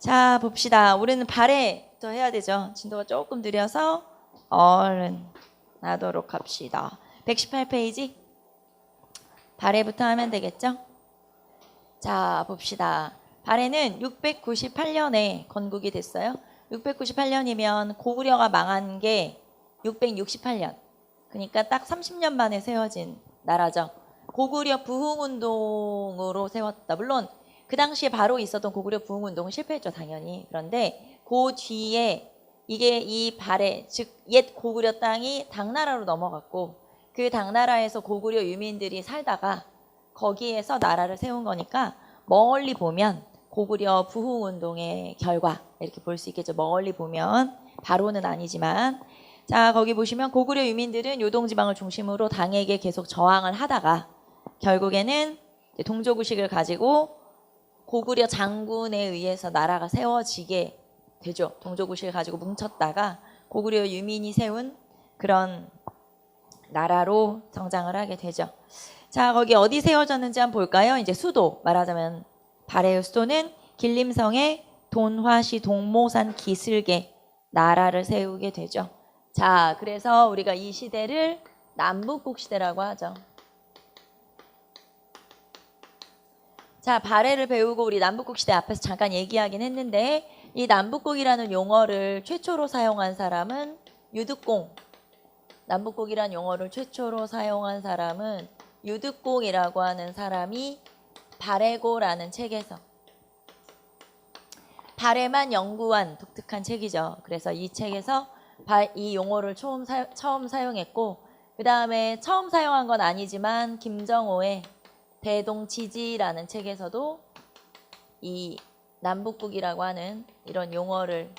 자, 봅시다. 우리는 발해부터 해야 되죠. 진도가 조금 느려서 얼른 하도록 합시다. 118페이지. 발해부터 하면 되겠죠? 자, 봅시다. 발해는 698년에 건국이 됐어요. 698년이면 고구려가 망한 게 668년. 그러니까 딱 30년 만에 세워진 나라죠. 고구려 부흥운동으로 세웠다. 물론 그 당시에 바로 있었던 고구려 부흥운동은 실패했죠, 당연히. 그런데 그 뒤에 이게 이 발해, 즉 옛 고구려 땅이 당나라로 넘어갔고 그 당나라에서 고구려 유민들이 살다가 거기에서 나라를 세운 거니까 멀리 보면 고구려 부흥운동의 결과 이렇게 볼 수 있겠죠. 멀리 보면 바로는 아니지만 자, 거기 보시면 고구려 유민들은 요동지방을 중심으로 당에게 계속 저항을 하다가 결국에는 동족의식을 가지고 고구려 장군에 의해서 나라가 세워지게 되죠. 동족의식을 가지고 뭉쳤다가 고구려 유민이 세운 그런 나라로 성장을 하게 되죠. 자, 거기 어디 세워졌는지 한번 볼까요? 이제 수도, 말하자면 발해의 수도는 길림성의 돈화시 동모산 기슭에 나라를 세우게 되죠. 자, 그래서 우리가 이 시대를 남북국 시대라고 하죠. 자, 발해를 배우고 우리 남북국 시대 앞에서 잠깐 얘기하긴 했는데 이 남북국이라는 용어를 최초로 사용한 사람은 유득공. 남북국이라는 용어를 최초로 사용한 사람은 유득공이라고 하는 사람이 발해고라는 책에서 발해만 연구한 독특한 책이죠. 그래서 이 책에서 이 용어를 처음 사용했고 그 다음에 처음 사용한 건 아니지만 김정호의 대동치지라는 책에서도 이 남북국이라고 하는 이런 용어를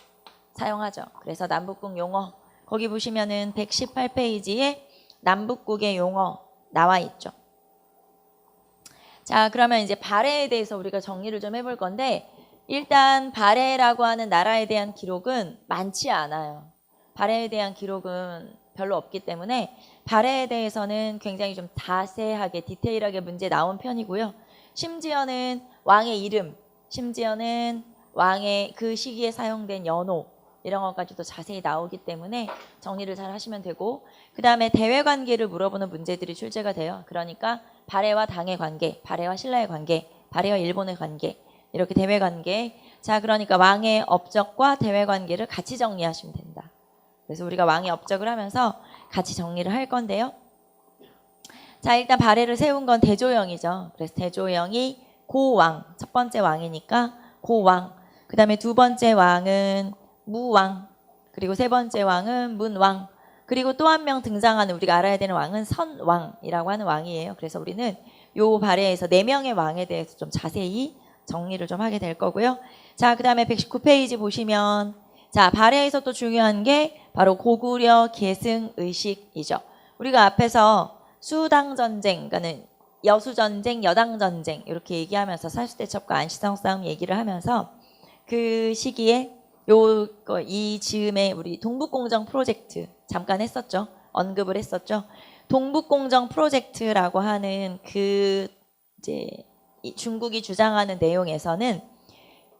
사용하죠. 그래서 남북국 용어 거기 보시면은 118페이지에 남북국의 용어 나와 있죠. 자, 그러면 이제 발해에 대해서 우리가 정리를 좀 해볼 건데 일단 발해라고 하는 나라에 대한 기록은 많지 않아요. 발해에 대한 기록은 별로 없기 때문에 발해에 대해서는 굉장히 좀 자세하게 디테일하게 문제 나온 편이고요. 심지어는 왕의 이름, 심지어는 왕의 그 시기에 사용된 연호 이런 것까지도 자세히 나오기 때문에 정리를 잘 하시면 되고 그 다음에 대외관계를 물어보는 문제들이 출제가 돼요. 그러니까 발해와 당의 관계, 발해와 신라의 관계, 발해와 일본의 관계 이렇게 대외관계. 자, 그러니까 왕의 업적과 대외관계를 같이 정리하시면 된다. 그래서 우리가 왕의 업적을 하면서 같이 정리를 할 건데요. 자, 일단 발해를 세운 건 대조영이죠. 그래서 대조영이 고왕, 첫 번째 왕이니까 고왕. 그 다음에 두 번째 왕은 무왕. 그리고 세 번째 왕은 문왕. 그리고 또 한 명 등장하는 우리가 알아야 되는 왕은 선왕이라고 하는 왕이에요. 그래서 우리는 요 발해에서 4명의 왕에 대해서 좀 자세히 정리를 좀 하게 될 거고요. 자, 그 다음에 119페이지 보시면 자, 발해에서 또 중요한 게 바로 고구려 계승의식이죠. 우리가 앞에서 수당전쟁, 그러니까 여수전쟁, 여당전쟁 이렇게 얘기하면서 살수대첩과 안시성 싸움 얘기를 하면서 그 시기에 이 즈음에 우리 동북공정 프로젝트 잠깐 했었죠. 언급을 했었죠. 동북공정 프로젝트라고 하는 그 이제 중국이 주장하는 내용에서는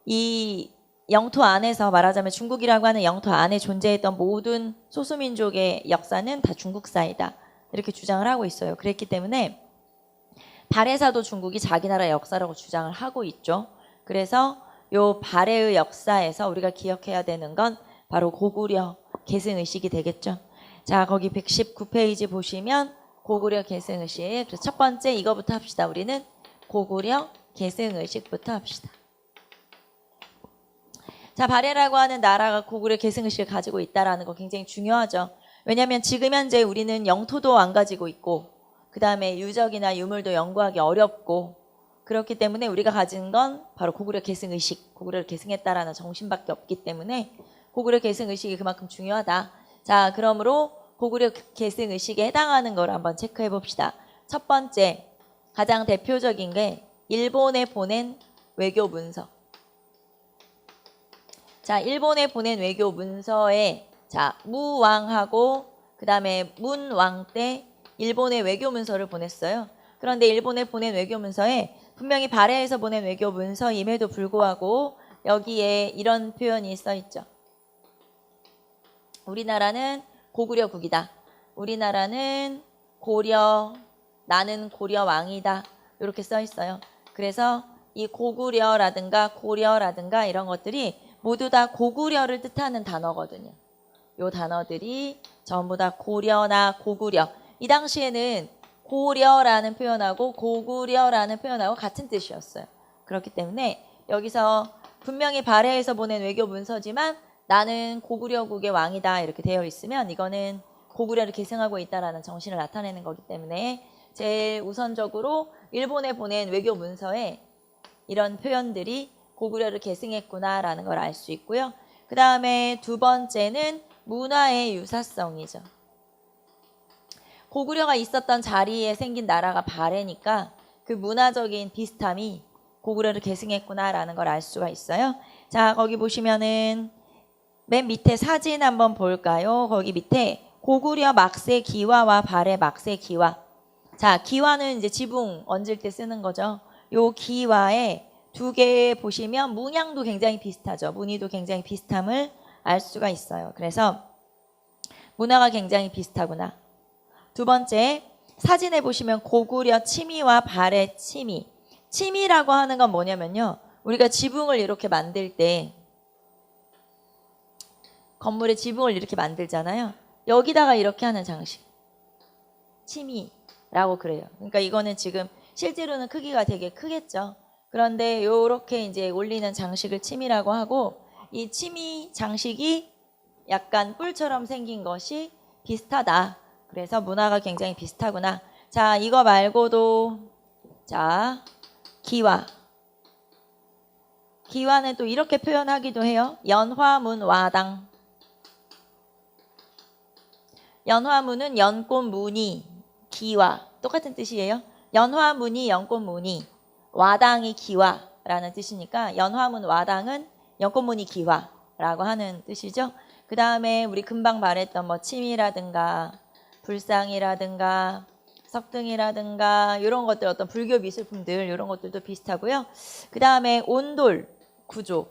이 영토 안에서 말하자면 중국이라고 하는 영토 안에 존재했던 모든 소수민족의 역사는 다 중국사이다. 이렇게 주장을 하고 있어요. 그랬기 때문에 발해사도 중국이 자기 나라 역사라고 주장을 하고 있죠. 그래서 요 발해의 역사에서 우리가 기억해야 되는 건 바로 고구려 계승의식이 되겠죠. 자, 거기 119페이지 보시면 고구려 계승의식. 그래서 첫 번째 이거부터 합시다. 우리는 고구려 계승의식부터 합시다. 자, 발해라고 하는 나라가 고구려 계승의식을 가지고 있다는 거 굉장히 중요하죠. 왜냐하면 지금 현재 우리는 영토도 안 가지고 있고 그 다음에 유적이나 유물도 연구하기 어렵고 그렇기 때문에 우리가 가진 건 바로 고구려 계승의식, 고구려를 계승했다라는 정신밖에 없기 때문에 고구려 계승의식이 그만큼 중요하다. 자, 그러므로 고구려 계승의식에 해당하는 걸 한번 체크해 봅시다. 첫 번째, 가장 대표적인 게 일본에 보낸 외교 문서. 자, 일본에 보낸 외교 문서에 자, 무왕하고 그 다음에 문왕 때 일본에 외교 문서를 보냈어요. 그런데 일본에 보낸 외교 문서에 분명히 발해에서 보낸 외교 문서임에도 불구하고 여기에 이런 표현이 써 있죠. 우리나라는 고구려국이다. 우리나라는 나는 고려 왕이다. 이렇게 써 있어요. 그래서 이 고구려라든가 고려라든가 이런 것들이 모두 다 고구려를 뜻하는 단어거든요. 요 단어들이 전부 다 고려나 고구려. 이 당시에는 고려라는 표현하고 고구려라는 표현하고 같은 뜻이었어요. 그렇기 때문에 여기서 분명히 발해에서 보낸 외교 문서지만 나는 고구려국의 왕이다 이렇게 되어 있으면 이거는 고구려를 계승하고 있다라는 정신을 나타내는 거기 때문에 제일 우선적으로 일본에 보낸 외교 문서에 이런 표현들이 고구려를 계승했구나라는 걸 알 수 있고요. 그 다음에 두 번째는 문화의 유사성이죠. 고구려가 있었던 자리에 생긴 나라가 발해니까 그 문화적인 비슷함이 고구려를 계승했구나라는 걸 알 수가 있어요. 자, 거기 보시면은 맨 밑에 사진 한번 볼까요? 거기 밑에 고구려 막세 기와와 발해 막세 기와. 자, 기와는 이제 지붕 얹을 때 쓰는 거죠. 요 기와에 두 개 보시면 문양도 굉장히 비슷하죠. 무늬도 굉장히 비슷함을 알 수가 있어요. 그래서 문화가 굉장히 비슷하구나. 두 번째, 사진에 보시면 고구려 치미와 발해 치미. 치미라고 하는 건 뭐냐면요. 우리가 지붕을 이렇게 만들 때 건물의 지붕을 이렇게 만들잖아요. 여기다가 이렇게 하는 장식. 치미라고 그래요. 그러니까 이거는 지금 실제로는 크기가 되게 크겠죠. 그런데 이렇게 이제 올리는 장식을 치미라고 하고 이 치미 장식이 약간 뿔처럼 생긴 것이 비슷하다. 그래서 문화가 굉장히 비슷하구나. 자, 이거 말고도 자, 기와. 기와는 또 이렇게 표현하기도 해요. 연화문와당. 연화문은 연꽃무늬, 기와 똑같은 뜻이에요. 연화무늬, 연꽃무늬, 와당이 기와라는 뜻이니까 연화문 와당은 연꽃무늬 기와라고 하는 뜻이죠. 그 다음에 우리 금방 말했던 뭐 침이라든가 불상이라든가 석등이라든가 이런 것들 어떤 불교 미술품들 이런 것들도 비슷하고요. 그 다음에 온돌 구조,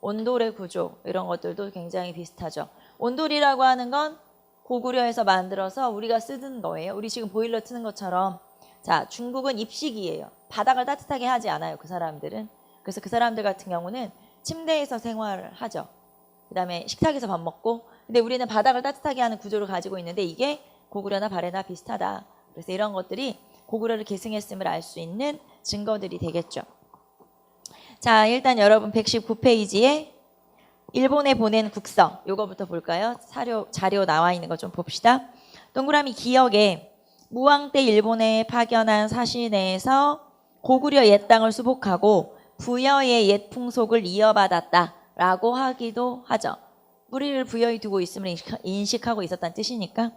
온돌의 구조 이런 것들도 굉장히 비슷하죠. 온돌이라고 하는 건 고구려에서 만들어서 우리가 쓰는 거예요. 우리 지금 보일러 트는 것처럼. 자, 중국은 입식이에요. 바닥을 따뜻하게 하지 않아요. 그 사람들은. 그래서 그 사람들 같은 경우는 침대에서 생활을 하죠. 그 다음에 식탁에서 밥 먹고. 근데 우리는 바닥을 따뜻하게 하는 구조를 가지고 있는데 이게 고구려나 발해나 비슷하다. 그래서 이런 것들이 고구려를 계승했음을 알 수 있는 증거들이 되겠죠. 자, 일단 여러분 119페이지에 일본에 보낸 국서 요거부터 볼까요? 자료 나와 있는 거 좀 봅시다. 동그라미 기역에 무왕 때 일본에 파견한 사신에서 고구려 옛 땅을 수복하고 부여의 옛 풍속을 이어받았다라고 하기도 하죠. 뿌리를 부여히 두고 있음을 인식하고 있었다는 뜻이니까.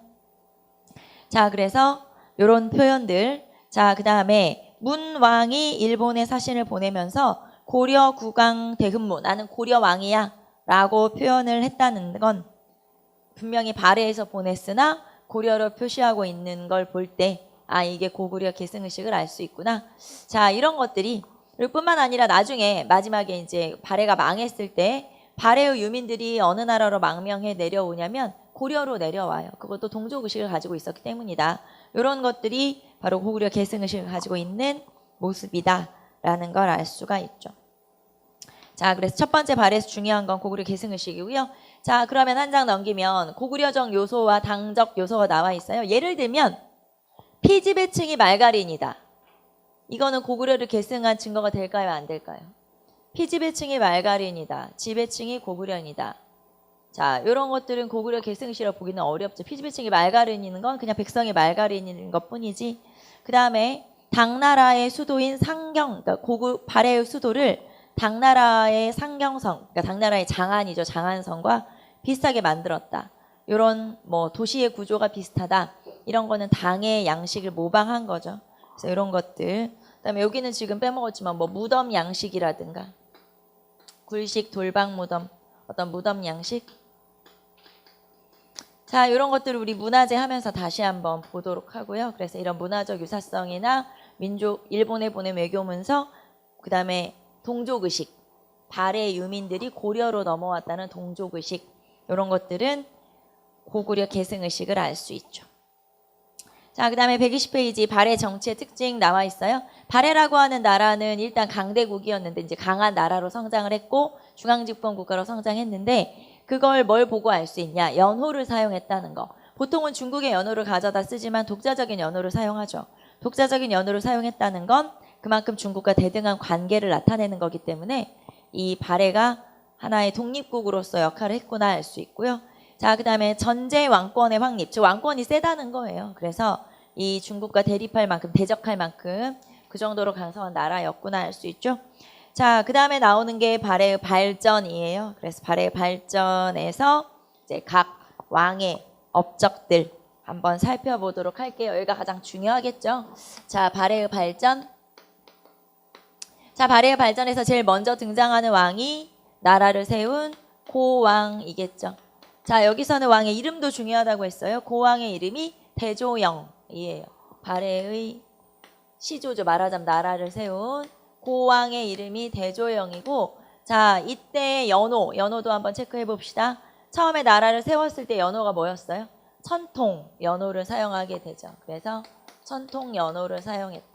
자, 그래서 요런 표현들. 자, 그 다음에 문왕이 일본에 사신을 보내면서 고려 국왕 대흠무 나는 고려 왕이야 라고 표현을 했다는 건 분명히 발해에서 보냈으나 고려로 표시하고 있는 걸 볼 때 아, 이게 고구려 계승의식을 알 수 있구나. 자, 이런 것들이 뿐만 아니라 나중에 마지막에 이제 발해가 망했을 때 발해의 유민들이 어느 나라로 망명해 내려오냐면 고려로 내려와요. 그것도 동족의식을 가지고 있었기 때문이다. 이런 것들이 바로 고구려 계승의식을 가지고 있는 모습이다라는 걸 알 수가 있죠. 자, 그래서 첫 번째 발에서 중요한 건 고구려 계승의식이고요. 자, 그러면 한 장 넘기면 고구려적 요소와 당적 요소가 나와 있어요. 예를 들면 피지배층이 말가린이다. 이거는 고구려를 계승한 증거가 될까요? 안 될까요? 피지배층이 말가린이다. 지배층이 고구려이다. 자, 이런 것들은 고구려 계승의식이라고 보기는 어렵죠. 피지배층이 말가린인 건 그냥 백성이 말가린인 것뿐이지. 그 다음에 당나라의 수도인 상경, 그러니까 발해의 수도를 당나라의 상경성, 그러니까 당나라의 장안이죠. 장안성과 비슷하게 만들었다. 이런 뭐 도시의 구조가 비슷하다. 이런 거는 당의 양식을 모방한 거죠. 그래서 이런 것들. 그다음에 여기는 지금 빼먹었지만 뭐 무덤 양식이라든가 굴식, 돌방 무덤, 어떤 무덤 양식. 자, 이런 것들을 우리 문화재 하면서 다시 한번 보도록 하고요. 그래서 이런 문화적 유사성이나 민족, 일본에 보낸 외교문서, 그다음에 동족의식, 발해 유민들이 고려로 넘어왔다는 동족의식, 이런 것들은 고구려 계승의식을 알 수 있죠. 자, 그 다음에 120페이지 발해 정치의 특징 나와 있어요. 발해라고 하는 나라는 일단 강대국이었는데 이제 강한 나라로 성장을 했고 중앙집권 국가로 성장했는데, 그걸 뭘 보고 알 수 있냐? 연호를 사용했다는 거. 보통은 중국의 연호를 가져다 쓰지만 독자적인 연호를 사용하죠. 독자적인 연호를 사용했다는 건 그만큼 중국과 대등한 관계를 나타내는 거기 때문에 이 발해가 하나의 독립국으로서 역할을 했구나 알 수 있고요. 자, 그 다음에 전제 왕권의 확립. 즉 왕권이 세다는 거예요. 그래서 이 중국과 대립할 만큼, 대적할 만큼 그 정도로 강성한 나라였구나 알 수 있죠. 자, 그 다음에 나오는 게 발해의 발전이에요. 그래서 발해의 발전에서 이제 각 왕의 업적들 한번 살펴보도록 할게요. 여기가 가장 중요하겠죠. 자, 발해의 발전. 자, 발해의 발전에서 제일 먼저 등장하는 왕이 나라를 세운 고왕이겠죠. 자, 여기서는 왕의 이름도 중요하다고 했어요. 고왕의 이름이 대조영이에요. 발해의 시조죠. 말하자면 나라를 세운 고왕의 이름이 대조영이고, 자, 이때 연호도 한번 체크해 봅시다. 처음에 나라를 세웠을 때 연호가 뭐였어요? 천통 연호를 사용하게 되죠. 그래서 천통 연호를 사용했다.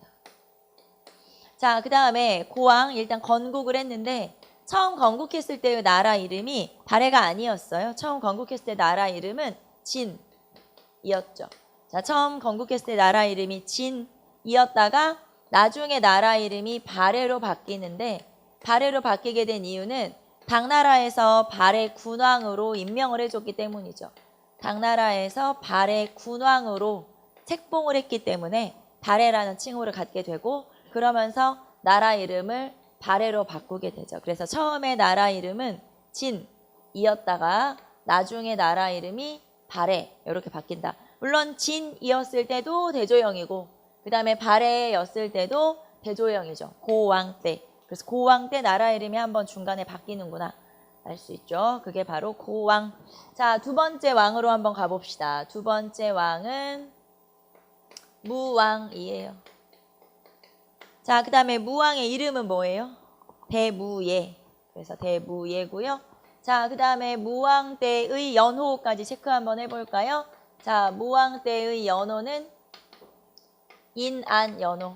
자, 그 다음에 고왕 일단 건국을 했는데, 처음 건국했을 때의 나라 이름이 발해가 아니었어요. 처음 건국했을 때 나라 이름은 진이었죠. 자, 처음 건국했을 때 나라 이름이 진이었다가 나중에 나라 이름이 발해로 바뀌는데, 발해로 바뀌게 된 이유는 당나라에서 발해 군왕으로 임명을 해줬기 때문이죠. 당나라에서 발해 군왕으로 책봉을 했기 때문에 발해라는 칭호를 갖게 되고, 그러면서 나라 이름을 발해로 바꾸게 되죠. 그래서 처음에 나라 이름은 진이었다가 나중에 나라 이름이 발해, 이렇게 바뀐다. 물론 진이었을 때도 대조영이고 그 다음에 발해였을 때도 대조영이죠. 고왕 때. 그래서 고왕 때 나라 이름이 한번 중간에 바뀌는구나 알 수 있죠. 그게 바로 고왕. 자, 두 번째 왕으로 한번 가봅시다. 두 번째 왕은 무왕이에요. 자, 그 다음에 무왕의 이름은 뭐예요? 대무예. 그래서 대무예고요. 자, 그 다음에 무왕 때의 연호까지 체크 한번 해볼까요? 자, 무왕 때의 연호는 인안연호.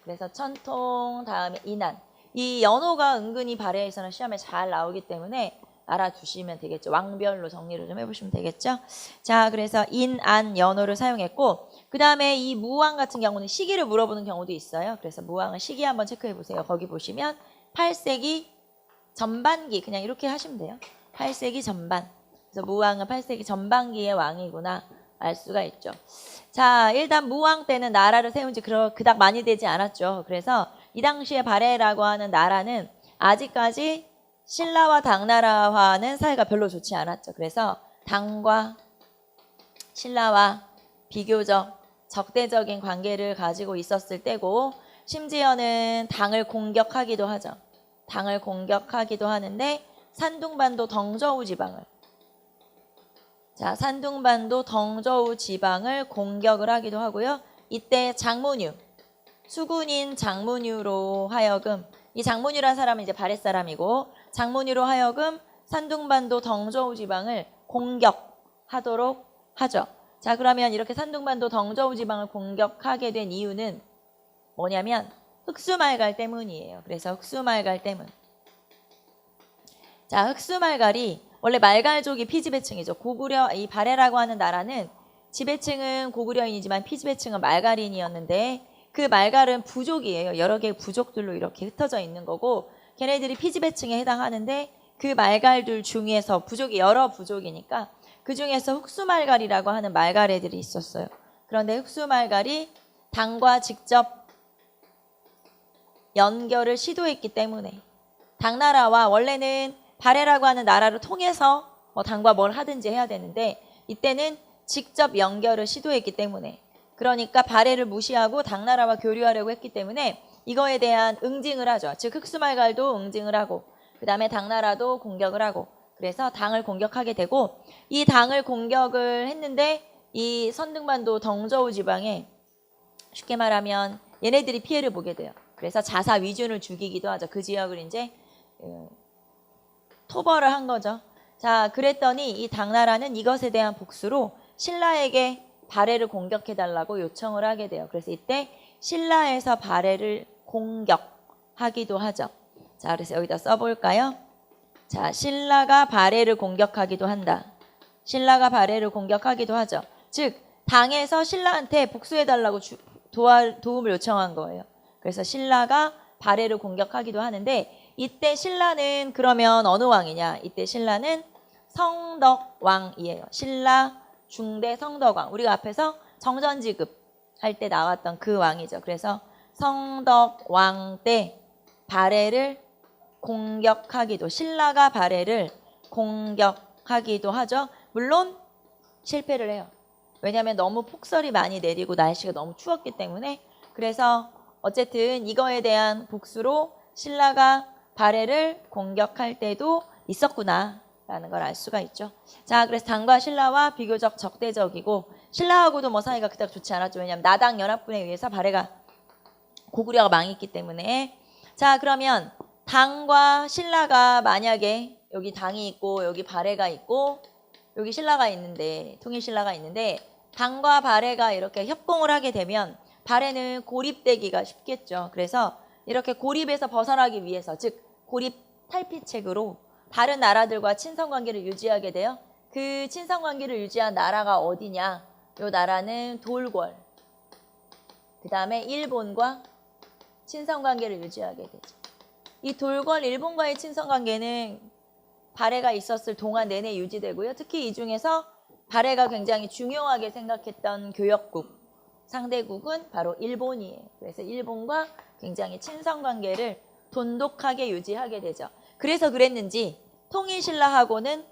그래서 천통 다음에 인안. 이 연호가 은근히 발해에서는 시험에 잘 나오기 때문에 알아두시면 되겠죠. 왕별로 정리를 좀 해보시면 되겠죠. 자, 그래서 인안연호를 사용했고, 그 다음에 이 무왕 같은 경우는 시기를 물어보는 경우도 있어요. 그래서 무왕은 시기 한번 체크해 보세요. 거기 보시면 8세기 전반기, 그냥 이렇게 하시면 돼요. 8세기 전반. 그래서 무왕은 8세기 전반기의 왕이구나 알 수가 있죠. 자, 일단 무왕 때는 나라를 세운 지 그닥 많이 되지 않았죠. 그래서 이 당시에 발해라고 하는 나라는 아직까지 신라와 당나라와는 사이가 별로 좋지 않았죠. 그래서 당과 신라와 비교적 적대적인 관계를 가지고 있었을 때고, 심지어는 당을 공격하기도 하죠. 당을 공격하기도 하는데 산둥반도 덩저우 지방을, 자, 산둥반도 덩저우 지방을 공격을 하기도 하고요. 이때 장문유, 수군인 장문유로 하여금, 이 장문유라는 사람은 이제 발해 사람이고, 장문유로 하여금 산둥반도 덩저우 지방을 공격하도록 하죠. 자, 그러면 이렇게 산둥반도 덩저우 지방을 공격하게 된 이유는 뭐냐면 흑수말갈 때문이에요. 그래서 흑수말갈 때문. 자, 흑수말갈이 원래 말갈족이 피지배층이죠. 고구려, 이 발해라고 하는 나라는 지배층은 고구려인이지만 피지배층은 말갈인이었는데, 그 말갈은 부족이에요. 여러 개의 부족들로 이렇게 흩어져 있는 거고, 걔네들이 피지배층에 해당하는데 그 말갈들 중에서 부족이 여러 부족이니까 그 중에서 흑수말갈이라고 하는 말갈애들이 있었어요. 그런데 흑수말갈이 당과 직접 연결을 시도했기 때문에, 당나라와 원래는 발해라고 하는 나라를 통해서 당과 뭘 하든지 해야 되는데 이때는 직접 연결을 시도했기 때문에, 그러니까 발해를 무시하고 당나라와 교류하려고 했기 때문에 이거에 대한 응징을 하죠. 즉 흑수말갈도 응징을 하고 그 다음에 당나라도 공격을 하고, 그래서 당을 공격하게 되고, 이 당을 공격을 했는데 이 선등반도 덩저우 지방에 쉽게 말하면 얘네들이 피해를 보게 돼요. 그래서 자사 위준을 죽이기도 하죠. 그 지역을 이제 토벌을 한 거죠. 자, 그랬더니 이 당나라는 이것에 대한 복수로 신라에게 발해를 공격해달라고 요청을 하게 돼요. 그래서 이때 신라에서 발해를 공격하기도 하죠. 자, 그래서 여기다 써볼까요? 자, 신라가 발해를 공격하기도 한다. 신라가 발해를 공격하기도 하죠. 즉, 당에서 신라한테 복수해달라고 도움을 요청한 거예요. 그래서 신라가 발해를 공격하기도 하는데 이때 신라는 그러면 어느 왕이냐? 이때 신라는 성덕왕이에요. 신라 중대 성덕왕. 우리가 앞에서 정전지급 할 때 나왔던 그 왕이죠. 그래서 성덕왕 때 발해를 공격하기도, 신라가 발해를 공격하기도 하죠. 물론 실패를 해요. 왜냐하면 너무 폭설이 많이 내리고 날씨가 너무 추웠기 때문에. 그래서 어쨌든 이거에 대한 복수로 신라가 발해를 공격할 때도 있었구나 라는 걸 알 수가 있죠. 자, 그래서 당과 신라와 비교적 적대적이고 신라하고도 뭐 사이가 그닥 좋지 않았죠. 왜냐하면 나당 연합군에 의해서 발해가 고구려가 망했기 때문에. 자, 그러면 당과 신라가 만약에 여기 당이 있고 여기 발해가 있고 여기 신라가 있는데 통일신라가 있는데 당과 발해가 이렇게 협공을 하게 되면 발해는 고립되기가 쉽겠죠. 그래서 이렇게 고립에서 벗어나기 위해서, 즉 고립 탈피책으로 다른 나라들과 친선관계를 유지하게 돼요. 그 친선관계를 유지한 나라가 어디냐? 이 나라는 돌궐, 그 다음에 일본과 친선관계를 유지하게 되죠. 이 돌궐 일본과의 친선관계는 발해가 있었을 동안 내내 유지되고요. 특히 이 중에서 발해가 굉장히 중요하게 생각했던 교역국, 상대국은 바로 일본이에요. 그래서 일본과 굉장히 친선관계를 돈독하게 유지하게 되죠. 그래서 그랬는지 통일신라하고는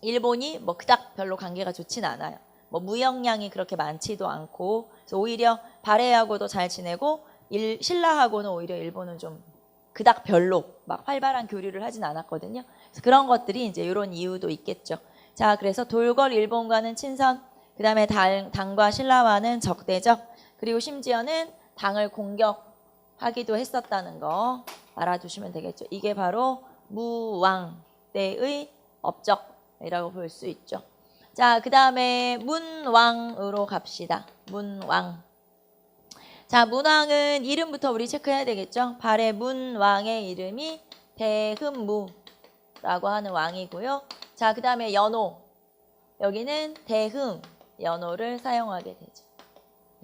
일본이 뭐 그닥 별로 관계가 좋진 않아요. 뭐 무역량이 그렇게 많지도 않고, 그래서 오히려 발해하고도 잘 지내고 신라하고는 오히려 일본은 좀 그닥 별로 막 활발한 교류를 하진 않았거든요. 그래서 그런 것들이 이제 이런 이유도 있겠죠. 자, 그래서 돌궐 일본과는 친선, 그 다음에 당과 신라와는 적대적, 그리고 심지어는 당을 공격하기도 했었다는 거 알아두시면 되겠죠. 이게 바로 무왕 때의 업적이라고 볼 수 있죠. 자, 그 다음에 문왕으로 갑시다. 문왕. 자, 문왕은 이름부터 우리 체크해야 되겠죠. 발해 문왕의 이름이 대흠무라고 하는 왕이고요. 자, 그 다음에 연호. 여기는 대흥 연호를 사용하게 되죠.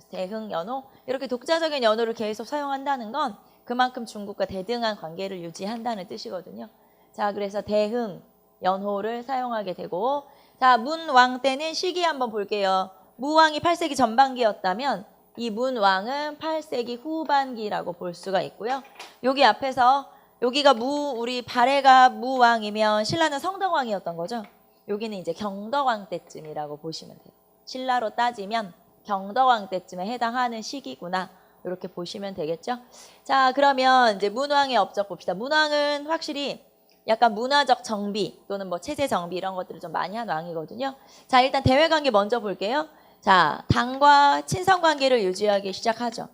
대흥 연호. 이렇게 독자적인 연호를 계속 사용한다는 건 그만큼 중국과 대등한 관계를 유지한다는 뜻이거든요. 자, 그래서 대흥 연호를 사용하게 되고, 자, 문왕 때는 시기 한번 볼게요. 무왕이 8세기 전반기였다면 이 문왕은 8세기 후반기라고 볼 수가 있고요. 여기 앞에서 여기가 우리 발해가 무왕이면 신라는 성덕왕이었던 거죠. 여기는 이제 경덕왕 때쯤이라고 보시면 돼요. 신라로 따지면 경덕왕 때쯤에 해당하는 시기구나. 이렇게 보시면 되겠죠. 자, 그러면 이제 문왕의 업적 봅시다. 문왕은 확실히 약간 문화적 정비 또는 뭐 체제 정비 이런 것들을 좀 많이 한 왕이거든요. 자, 일단 대외관계 먼저 볼게요. 자, 당과 친선관계를 유지하기 시작하죠.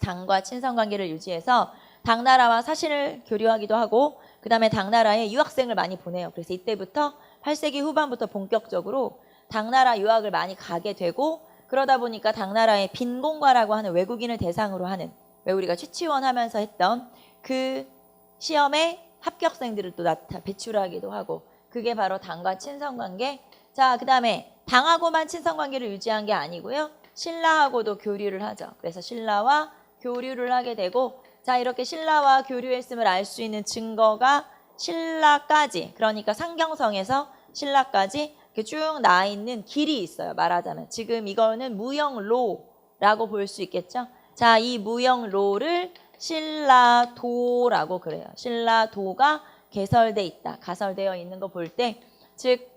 당과 친선관계를 유지해서 당나라와 사신을 교류하기도 하고, 그 다음에 당나라에 유학생을 많이 보내요. 그래서 이때부터 8세기 후반부터 본격적으로 당나라 유학을 많이 가게 되고, 그러다 보니까 당나라의 빈공과라고 하는 외국인을 대상으로 하는, 왜 우리가 취치원 하면서 했던 그 시험에 합격생들을 또 배출하기도 하고, 그게 바로 당과 친선관계. 자, 그 다음에 당하고만 친선관계를 유지한 게 아니고요. 신라하고도 교류를 하죠. 그래서 신라와 교류를 하게 되고, 자, 이렇게 신라와 교류했음을 알 수 있는 증거가 신라까지, 그러니까 상경성에서 신라까지 이렇게 쭉 나와 있는 길이 있어요. 말하자면 지금 이거는 무영로라고 볼 수 있겠죠. 자, 이 무영로를 신라도라고 그래요. 신라도가 개설돼 있다, 가설되어 있는 거 볼 때, 즉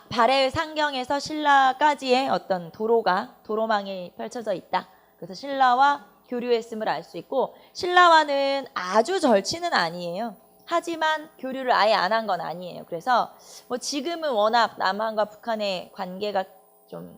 발해 상경에서 신라까지의 어떤 도로망이 펼쳐져 있다. 그래서 신라와 교류했음을 알 수 있고, 신라와는 아주 절친은 아니에요. 하지만 교류를 아예 안 한 건 아니에요. 그래서 뭐 지금은 워낙 남한과 북한의 관계가 좀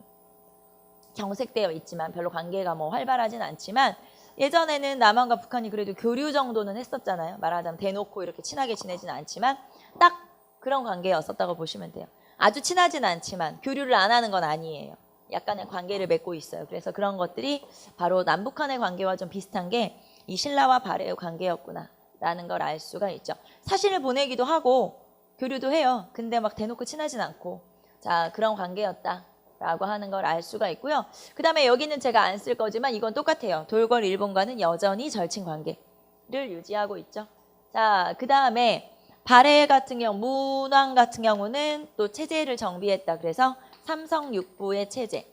경색되어 있지만 별로 관계가 뭐 활발하진 않지만, 예전에는 남한과 북한이 그래도 교류 정도는 했었잖아요. 말하자면 대놓고 이렇게 친하게 지내지는 않지만 딱 그런 관계였었다고 보시면 돼요. 아주 친하지는 않지만 교류를 안 하는 건 아니에요. 약간의 관계를 맺고 있어요. 그래서 그런 것들이 바로 남북한의 관계와 좀 비슷한 게 이 신라와 발해의 관계였구나라는 걸 알 수가 있죠. 사진을 보내기도 하고 교류도 해요. 근데 막 대놓고 친하진 않고 자 그런 관계였다라고 하는 걸 알 수가 있고요. 그 다음에 여기는 제가 안 쓸 거지만 이건 똑같아요. 돌궐 일본과는 여전히 절친 관계를 유지하고 있죠. 자, 그 다음에 발해 같은 경우, 문왕 같은 경우는 또 체제를 정비했다. 그래서 삼성육부의 체제.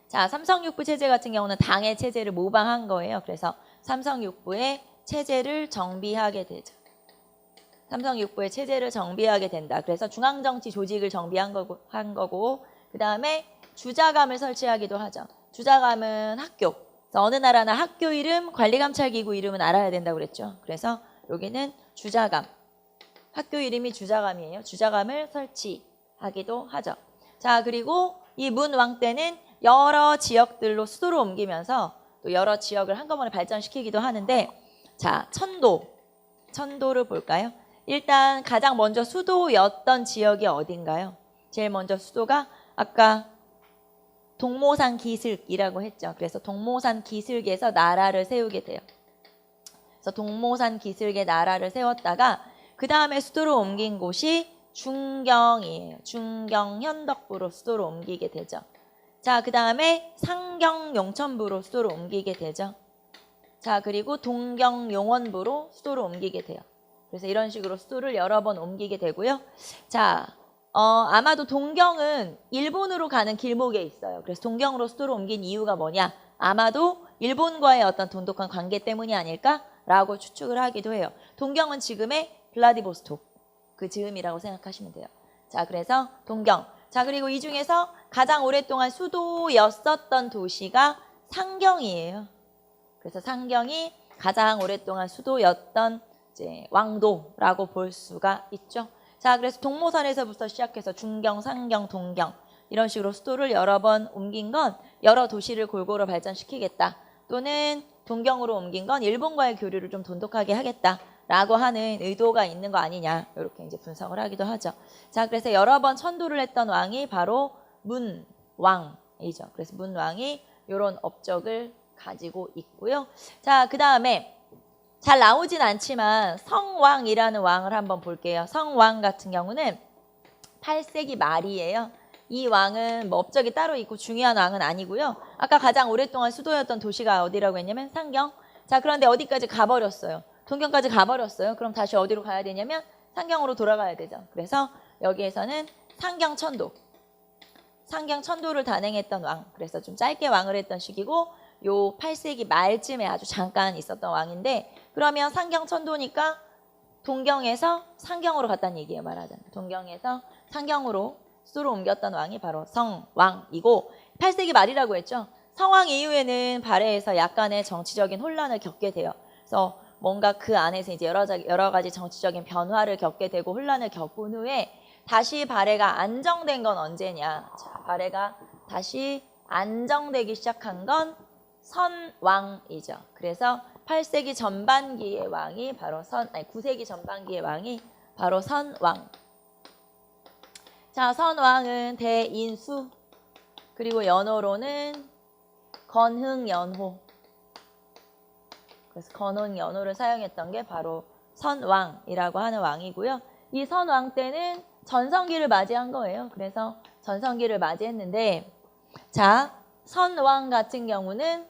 자, 삼성육부 체제 같은 경우는 당의 체제를 모방한 거예요. 그래서 삼성육부의 체제를 정비하게 되죠. 삼성육부의 체제를 정비하게 된다. 그래서 중앙정치 조직을 정비한 거고 그 다음에 주자감을 설치하기도 하죠. 주자감은 학교. 어느 나라나 학교 이름, 관리감찰기구 이름은 알아야 된다고 그랬죠. 그래서 여기는 주자감. 학교 이름이 주자감이에요. 주자감을 설치하기도 하죠. 자, 그리고 이 문왕 때는 여러 지역들로 수도를 옮기면서 또 여러 지역을 한꺼번에 발전시키기도 하는데 자, 천도를 볼까요? 일단 가장 먼저 수도였던 지역이 어딘가요? 제일 먼저 수도가 아까 동모산 기슭이라고 했죠. 그래서 동모산 기슭에서 나라를 세우게 돼요. 그래서 동모산 기슭에 나라를 세웠다가 그 다음에 수도로 옮긴 곳이 중경이에요. 중경 현덕부로 수도로 옮기게 되죠. 자, 그 다음에 상경 용천부로 수도로 옮기게 되죠. 자, 그리고 동경 용원부로 수도로 옮기게 돼요. 그래서 이런 식으로 수도를 여러 번 옮기게 되고요. 자, 아마도 동경은 일본으로 가는 길목에 있어요. 그래서 동경으로 수도를 옮긴 이유가 뭐냐? 아마도 일본과의 어떤 돈독한 관계 때문이 아닐까라고 추측을 하기도 해요. 동경은 지금의 블라디보스톡 그 즈음이라고 생각하시면 돼요. 자, 그래서 동경. 자, 그리고 이 중에서 가장 오랫동안 수도였었던 도시가 상경이에요. 그래서 상경이 가장 오랫동안 수도였던 이제 왕도라고 볼 수가 있죠. 자, 그래서 동모산에서부터 시작해서 중경, 상경, 동경 이런 식으로 수도를 여러 번 옮긴 건 여러 도시를 골고루 발전시키겠다. 또는 동경으로 옮긴 건 일본과의 교류를 좀 돈독하게 하겠다라고 하는 의도가 있는 거 아니냐. 이렇게 이제 분석을 하기도 하죠. 자, 그래서 여러 번 천도를 했던 왕이 바로 문왕이죠. 그래서 문왕이 이런 업적을 가지고 있고요. 자, 그 다음에 잘 나오진 않지만 성왕이라는 왕을 한번 볼게요. 성왕 같은 경우는 8세기 말이에요. 이 왕은 뭐 업적이 따로 있고 중요한 왕은 아니고요. 아까 가장 오랫동안 수도였던 도시가 어디라고 했냐면 상경. 자, 그런데 어디까지 가버렸어요. 동경까지 가버렸어요. 그럼 다시 어디로 가야 되냐면 상경으로 돌아가야 되죠. 그래서 여기에서는 상경천도. 상경천도를 단행했던 왕. 그래서 좀 짧게 왕을 했던 시기고 요 8세기 말쯤에 아주 잠깐 있었던 왕인데 그러면 상경천도니까 동경에서 상경으로 갔다는 얘기예요. 말하자면. 동경에서 상경으로 수도로 옮겼던 왕이 바로 성왕이고 8세기 말이라고 했죠. 성왕 이후에는 발해에서 약간의 정치적인 혼란을 겪게 돼요. 그래서 뭔가 그 안에서 이제 여러 가지 정치적인 변화를 겪게 되고 혼란을 겪은 후에 다시 발해가 안정된 건 언제냐. 자, 발해가 다시 안정되기 시작한 건 선왕이죠. 그래서 8세기 전반기의 왕이 바로 9세기 전반기의 왕이 바로 선왕. 자, 선왕은 대인수 그리고 연호로는 건흥연호. 그래서 건흥연호를 사용했던 게 바로 선왕이라고 하는 왕이고요. 이 선왕 때는 전성기를 맞이한 거예요. 그래서 전성기를 맞이했는데 자, 선왕 같은 경우는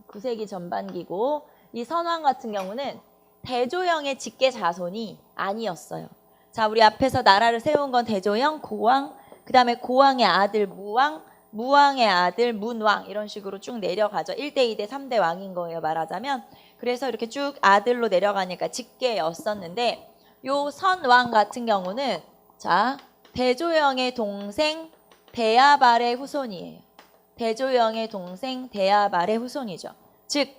9세기 전반기고 이 선왕 같은 경우는 대조영의 직계 자손이 아니었어요. 자, 우리 앞에서 나라를 세운 건 대조영, 고왕, 그 다음에 고왕의 아들 무왕, 무왕의 아들 문왕 이런 식으로 쭉 내려가죠. 1대, 2대, 3대 왕인 거예요. 말하자면. 그래서 이렇게 쭉 아들로 내려가니까 직계였었는데 요 선왕 같은 경우는 자, 대조영의 동생 대야발의 후손이에요. 대조영의 동생 대야발의 후손이죠. 즉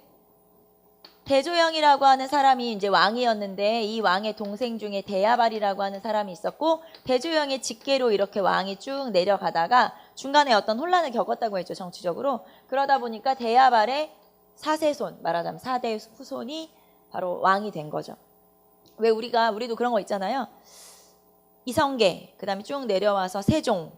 대조영이라고 하는 사람이 이제 왕이었는데 이 왕의 동생 중에 대야발이라고 하는 사람이 있었고 대조영의 직계로 이렇게 왕이 쭉 내려가다가 중간에 어떤 혼란을 겪었다고 했죠. 정치적으로. 그러다 보니까 대야발의 사세손, 말하자면 4대 후손이 바로 왕이 된 거죠. 왜 우리도 그런 거 있잖아요. 이성계, 그 다음에 쭉 내려와서 세종,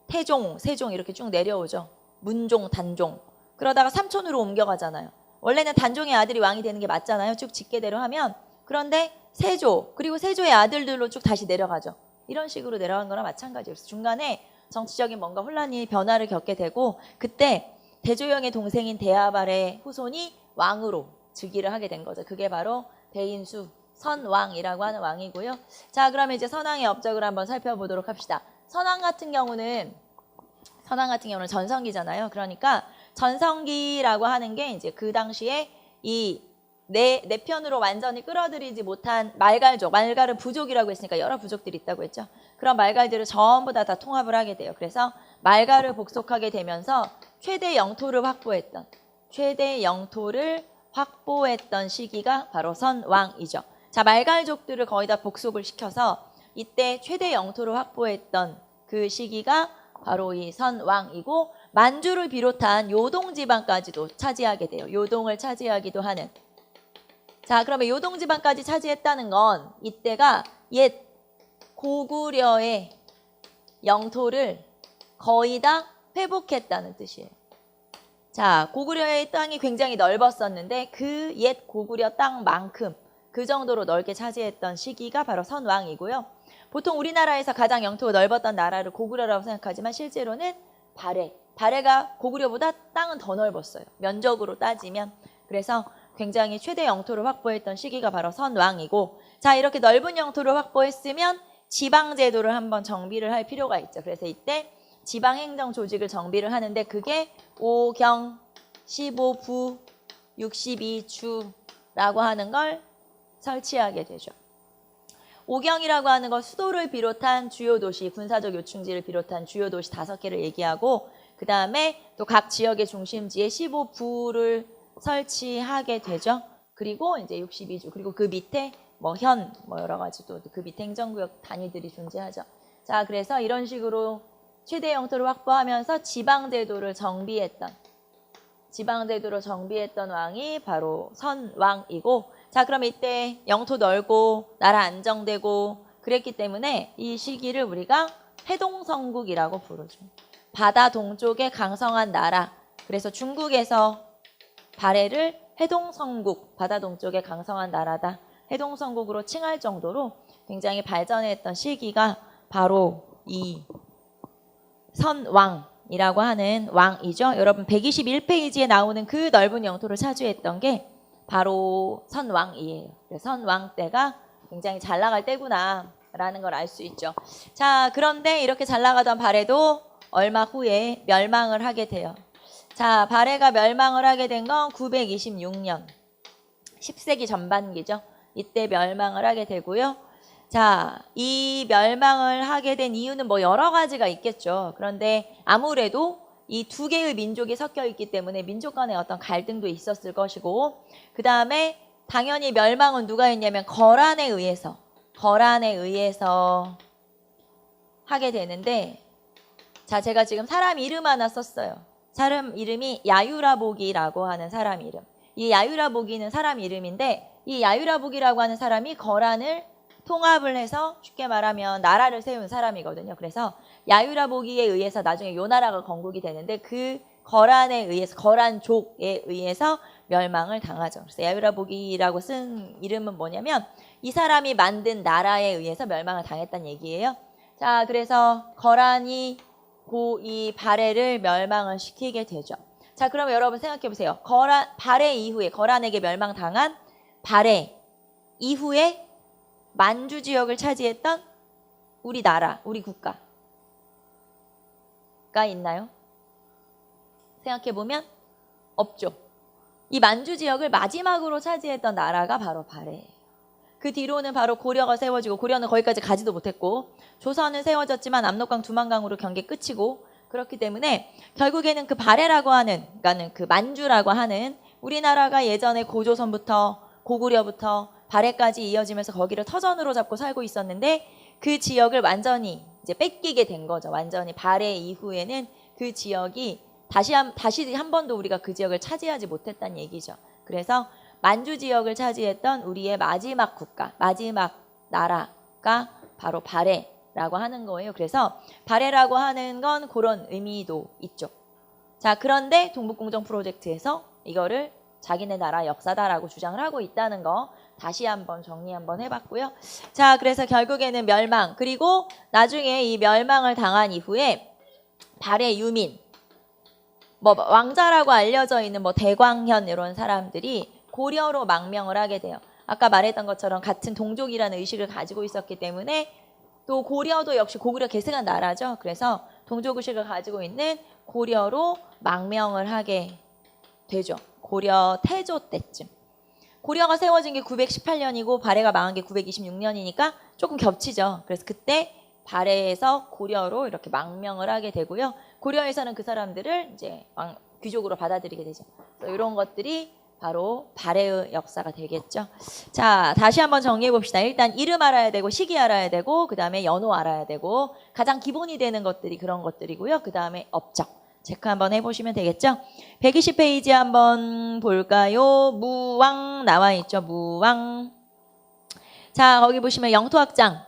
태종, 세종 이렇게 쭉 내려오죠. 문종, 단종. 그러다가 삼촌으로 옮겨가잖아요. 원래는 단종의 아들이 왕이 되는 게 맞잖아요. 쭉 직계대로 하면. 그런데 세조, 그리고 세조의 아들들로 쭉 다시 내려가죠. 이런 식으로 내려간 거나 마찬가지예요. 그래서 중간에 정치적인 뭔가 혼란이 변화를 겪게 되고 그때 대조영의 동생인 대야발의 후손이 왕으로 즉위를 하게 된 거죠. 그게 바로 대인수 선왕이라고 하는 왕이고요. 자, 그러면 이제 선왕의 업적을 한번 살펴보도록 합시다. 선왕 같은 경우는 전성기잖아요. 그러니까 전성기라고 하는 게 이제 그 당시에 이 내 편으로 완전히 끌어들이지 못한 말갈은 부족이라고 했으니까 여러 부족들이 있다고 했죠. 그런 말갈들을 전부 다 통합을 하게 돼요. 그래서 말갈을 복속하게 되면서 최대 영토를 확보했던 시기가 바로 선왕이죠. 자, 말갈족들을 거의 다 복속을 시켜서 이때 최대 영토를 확보했던 그 시기가 바로 이 선왕이고 만주를 비롯한 요동지방까지도 차지하게 돼요. 요동을 차지하기도 하는. 자, 그러면 요동지방까지 차지했다는 건 이때가 옛 고구려의 영토를 거의 다 회복했다는 뜻이에요. 자, 고구려의 땅이 굉장히 넓었었는데 그 옛 고구려 땅만큼 그 정도로 넓게 차지했던 시기가 바로 선왕이고요. 보통 우리나라에서 가장 영토가 넓었던 나라를 고구려라고 생각하지만 실제로는 발해가 고구려보다 땅은 더 넓었어요. 면적으로 따지면. 그래서 굉장히 최대 영토를 확보했던 시기가 바로 선왕이고 자, 이렇게 넓은 영토를 확보했으면 지방제도를 한번 정비를 할 필요가 있죠. 그래서 이때 지방행정 조직을 정비를 하는데 그게 5경, 15부, 62주라고 하는 걸 설치하게 되죠. 5경이라고 하는 건 수도를 비롯한 주요 도시, 군사적 요충지를 비롯한 주요 도시 5개를 얘기하고 그 다음에 또 각 지역의 중심지에 15부를 설치하게 되죠. 그리고 이제 62주, 그리고 그 밑에 여러 가지 또 그 밑에 행정구역 단위들이 존재하죠. 자, 그래서 이런 식으로 최대 영토를 확보하면서 지방제도를 정비했던 왕이 바로 선왕이고 자, 그럼 이때 영토 넓고 나라 안정되고 그랬기 때문에 이 시기를 우리가 해동성국이라고 부르죠. 바다 동쪽에 강성한 나라. 그래서 중국에서 발해를 해동성국, 바다 동쪽에 강성한 나라다. 해동성국으로 칭할 정도로 굉장히 발전했던 시기가 바로 이 선왕이라고 하는 왕이죠. 여러분 121페이지에 나오는 그 넓은 영토를 차지했던 게 바로 선왕이에요. 선왕 때가 굉장히 잘 나갈 때구나 라는 걸 알 수 있죠. 자, 그런데 이렇게 잘 나가던 발해도 얼마 후에 멸망을 하게 돼요. 자, 발해가 멸망을 하게 된 건 926년, 10세기 전반기죠. 이때 멸망을 하게 되고요. 자, 이 멸망을 하게 된 이유는 여러 가지가 있겠죠. 그런데 아무래도 이 두 개의 민족이 섞여 있기 때문에 민족 간의 어떤 갈등도 있었을 것이고 그 다음에 당연히 멸망은 누가 했냐면 거란에 의해서 하게 되는데 자, 제가 지금 사람 이름 하나 썼어요. 사람 이름이 야유라복이라고 하는 사람 이름. 이 야유라복이는 사람 이름인데 이 야유라복이라고 하는 사람이 거란을 통합을 해서 쉽게 말하면 나라를 세운 사람이거든요. 그래서 야유라복이에 의해서 나중에 요 나라가 건국이 되는데 그 거란족에 의해서 멸망을 당하죠. 그래서 야유라복이라고 쓴 이름은 뭐냐면 이 사람이 만든 나라에 의해서 멸망을 당했다는 얘기예요. 자, 그래서 거란이 이 발해를 멸망을 시키게 되죠. 자, 그러면 여러분 생각해 보세요. 발해 이후에 거란에게 멸망당한 발해 이후에 만주 지역을 차지했던 우리 나라, 우리 국가가 있나요? 생각해 보면 없죠. 이 만주 지역을 마지막으로 차지했던 나라가 바로 발해예요. 그 뒤로는 바로 고려가 세워지고 고려는 거기까지 가지도 못했고 조선은 세워졌지만 압록강 두만강으로 경계 끝이고 그렇기 때문에 결국에는 그 발해라고 하는 그러니까 그 만주라고 하는 우리나라가 예전에 고조선부터 고구려부터 발해까지 이어지면서 거기를 터전으로 잡고 살고 있었는데 그 지역을 완전히 이제 뺏기게 된 거죠. 완전히 발해 이후에는 그 지역이 다시 한 번도 우리가 그 지역을 차지하지 못했다는 얘기죠. 그래서 만주 지역을 차지했던 우리의 마지막 국가, 마지막 나라가 바로 발해라고 하는 거예요. 그래서 발해라고 하는 건 그런 의미도 있죠. 자, 그런데 동북공정 프로젝트에서 이거를 자기네 나라 역사다라고 주장을 하고 있다는 거 다시 한번 정리 한번 해봤고요. 자, 그래서 결국에는 멸망, 그리고 나중에 이 멸망을 당한 이후에 발해 유민, 뭐 왕자라고 알려져 있는 뭐 대광현 이런 사람들이 고려로 망명을 하게 돼요. 아까 말했던 것처럼 같은 동족이라는 의식을 가지고 있었기 때문에 또 고려도 역시 고구려 계승한 나라죠. 그래서 동족 의식을 가지고 있는 고려로 망명을 하게 되죠. 고려 태조 때쯤. 고려가 세워진 게 918년이고 발해가 망한 게 926년이니까 조금 겹치죠. 그래서 그때 발해에서 고려로 이렇게 망명을 하게 되고요. 고려에서는 그 사람들을 이제 귀족으로 받아들이게 되죠. 이런 것들이 바로 발해의 역사가 되겠죠. 자, 다시 한번 정리해 봅시다. 일단 이름 알아야 되고 시기 알아야 되고 그 다음에 연호 알아야 되고 가장 기본이 되는 것들이 그런 것들이고요. 그 다음에 업적. 체크 한번 해보시면 되겠죠. 120페이지 한번 볼까요? 무왕 나와 있죠. 무왕. 자, 거기 보시면 영토확장.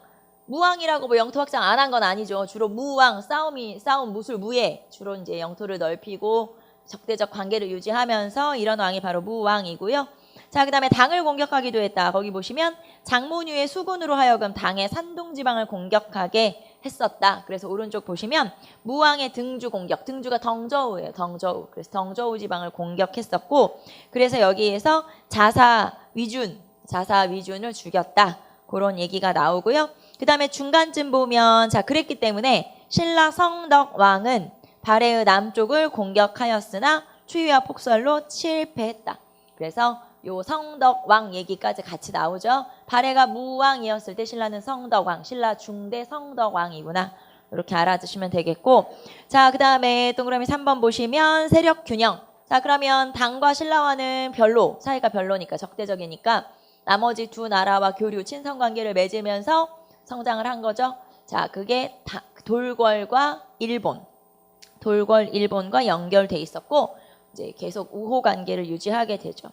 무왕이라고 뭐 영토확장 안 한 건 아니죠. 주로 무왕, 싸움 무술 무예. 주로 이제 영토를 넓히고 적대적 관계를 유지하면서 이런 왕이 바로 무왕이고요. 자, 그 다음에 당을 공격하기도 했다. 거기 보시면 장문유의 수군으로 하여금 당의 산동지방을 공격하게 했었다. 그래서 오른쪽 보시면 무왕의 등주 공격. 등주가 덩저우예요. 덩저우. 그래서 덩저우 지방을 공격했었고 그래서 여기에서 자사 위준을 죽였다. 그런 얘기가 나오고요. 그 다음에 중간쯤 보면 자 그랬기 때문에 신라 성덕왕은 발해의 남쪽을 공격하였으나 추위와 폭설로 실패했다. 그래서 요 성덕왕 얘기까지 같이 나오죠. 발해가 무왕이었을 때 신라는 성덕왕, 신라 중대 성덕왕이구나. 이렇게 알아두시면 되겠고 자, 그 다음에 동그라미 3번 보시면 세력균형. 자, 그러면 당과 신라와는 별로, 사이가 별로니까 적대적이니까 나머지 두 나라와 교류, 친선관계를 맺으면서 성장을 한 거죠. 자, 그게 돌궐과 일본과 연결돼 있었고 이제 계속 우호 관계를 유지하게 되죠.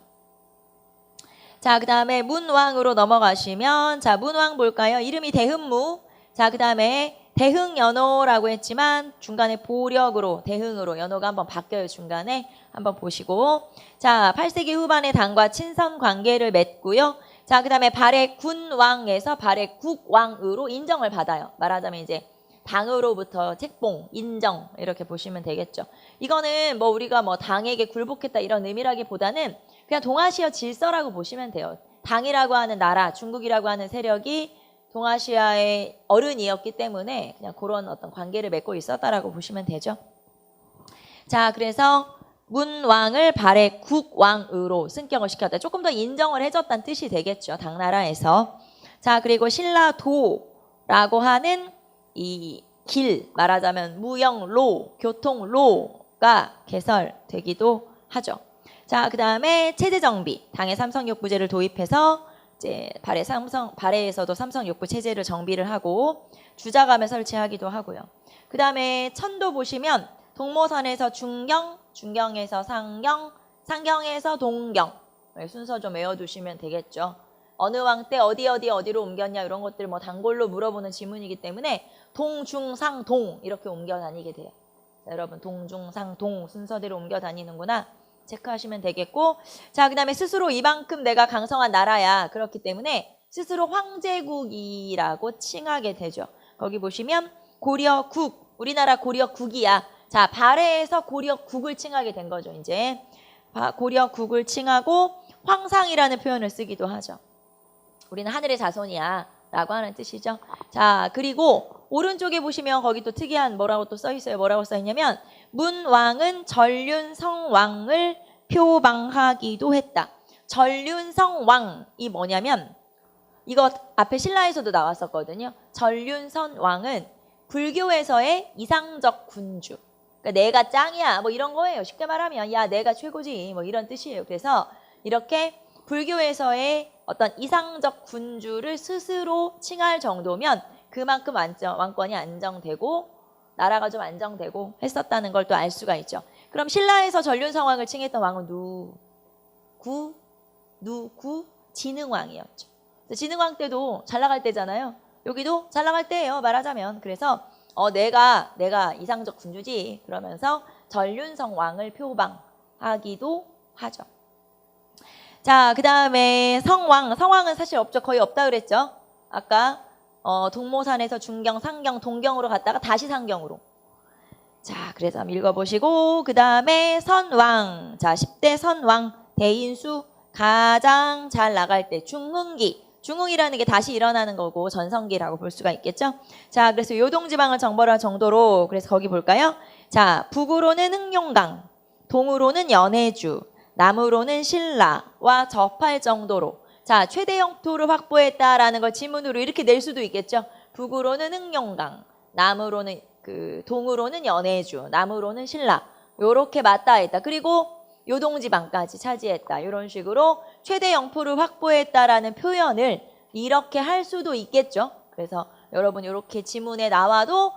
자, 그 다음에 문왕으로 넘어가시면 자, 문왕 볼까요? 이름이 대흠무. 자, 그 다음에 대흥연호라고 했지만 중간에 보력으로 대흥으로 연호가 한번 바뀌어요. 중간에 한번 보시고 자, 8세기 후반에 당과 친선 관계를 맺고요. 자, 그 다음에 발해 군왕에서 발해 국왕으로 인정을 받아요. 말하자면 이제 당으로부터 책봉, 인정 이렇게 보시면 되겠죠. 이거는 뭐 우리가 뭐 당에게 굴복했다 이런 의미라기보다는 그냥 동아시아 질서라고 보시면 돼요. 당이라고 하는 나라, 중국이라고 하는 세력이 동아시아의 어른이었기 때문에 그냥 그런 어떤 관계를 맺고 있었다라고 보시면 되죠. 자, 그래서 문왕을 발해 국왕으로 승격을 시켰다. 조금 더 인정을 해줬다는 뜻이 되겠죠. 당나라에서. 자, 그리고 신라도라고 하는 이 길, 말하자면 무역로, 교통로가 개설되기도 하죠. 자, 그 다음에 체제정비. 당의 삼성육부제를 도입해서 이제 발해에서도 삼성육부 체제를 정비를 하고 주자감을 설치하기도 하고요. 그 다음에 천도 보시면 동모선에서 중경, 중경에서 상경, 상경에서 동경. 순서 좀 외워두시면 되겠죠. 어느 왕 때 어디로 옮겼냐 이런 것들 뭐 단골로 물어보는 지문이기 때문에 동중상동 이렇게 옮겨 다니게 돼요. 자, 여러분 동중상동 순서대로 옮겨 다니는구나 체크하시면 되겠고 자, 그 다음에 스스로 이만큼 내가 강성한 나라야. 그렇기 때문에 스스로 황제국이라고 칭하게 되죠. 거기 보시면 고려국, 우리나라 고려국이야. 자, 발해에서 고려국을 칭하게 된 거죠. 이제 고려국을 칭하고 황상이라는 표현을 쓰기도 하죠. 우리는 하늘의 자손이야 라고 하는 뜻이죠. 자, 그리고 오른쪽에 보시면 거기 또 특이한 뭐라고 또 써있어요. 뭐라고 써있냐면 문왕은 전륜성왕을 표방하기도 했다. 전륜성왕이 뭐냐면 이거 앞에 신라에서도 나왔었거든요. 전륜성왕은 불교에서의 이상적 군주. 그러니까 내가 짱이야 뭐 이런 거예요. 쉽게 말하면 야 내가 최고지 뭐 이런 뜻이에요. 그래서 이렇게 불교에서의 어떤 이상적 군주를 스스로 칭할 정도면 그만큼 왕권이 안정되고 나라가 좀 안정되고 했었다는 걸 또 알 수가 있죠. 그럼 신라에서 전륜성왕을 칭했던 왕은 진흥왕이었죠. 진흥왕 때도 잘 나갈 때잖아요. 여기도 잘 나갈 때예요, 말하자면. 그래서 내가 이상적 군주지 그러면서 전륜성왕을 표방하기도 하죠. 자, 그 다음에 성왕은 사실 없죠. 거의 없다 그랬죠. 아까 동모산에서 중경, 상경, 동경으로 갔다가 다시 상경으로. 자, 그래서 한번 읽어보시고 그 다음에 선왕. 자, 10대 선왕 대인수 가장 잘 나갈 때 중흥이라는 게 다시 일어나는 거고 전성기라고 볼 수가 있겠죠. 자, 그래서 요동지방을 정벌할 정도로 그래서 거기 볼까요? 자, 북으로는 흥룡강, 동으로는 연해주, 남으로는 신라와 접할 정도로 자, 최대 영토를 확보했다라는 걸 지문으로 이렇게 낼 수도 있겠죠. 북으로는 흥룡강, 동으로는 연해주, 남으로는 신라. 요렇게 맞닿아있다. 그리고 요동지방까지 차지했다. 이런 식으로 최대 영토를 확보했다라는 표현을 이렇게 할 수도 있겠죠. 그래서 여러분 이렇게 지문에 나와도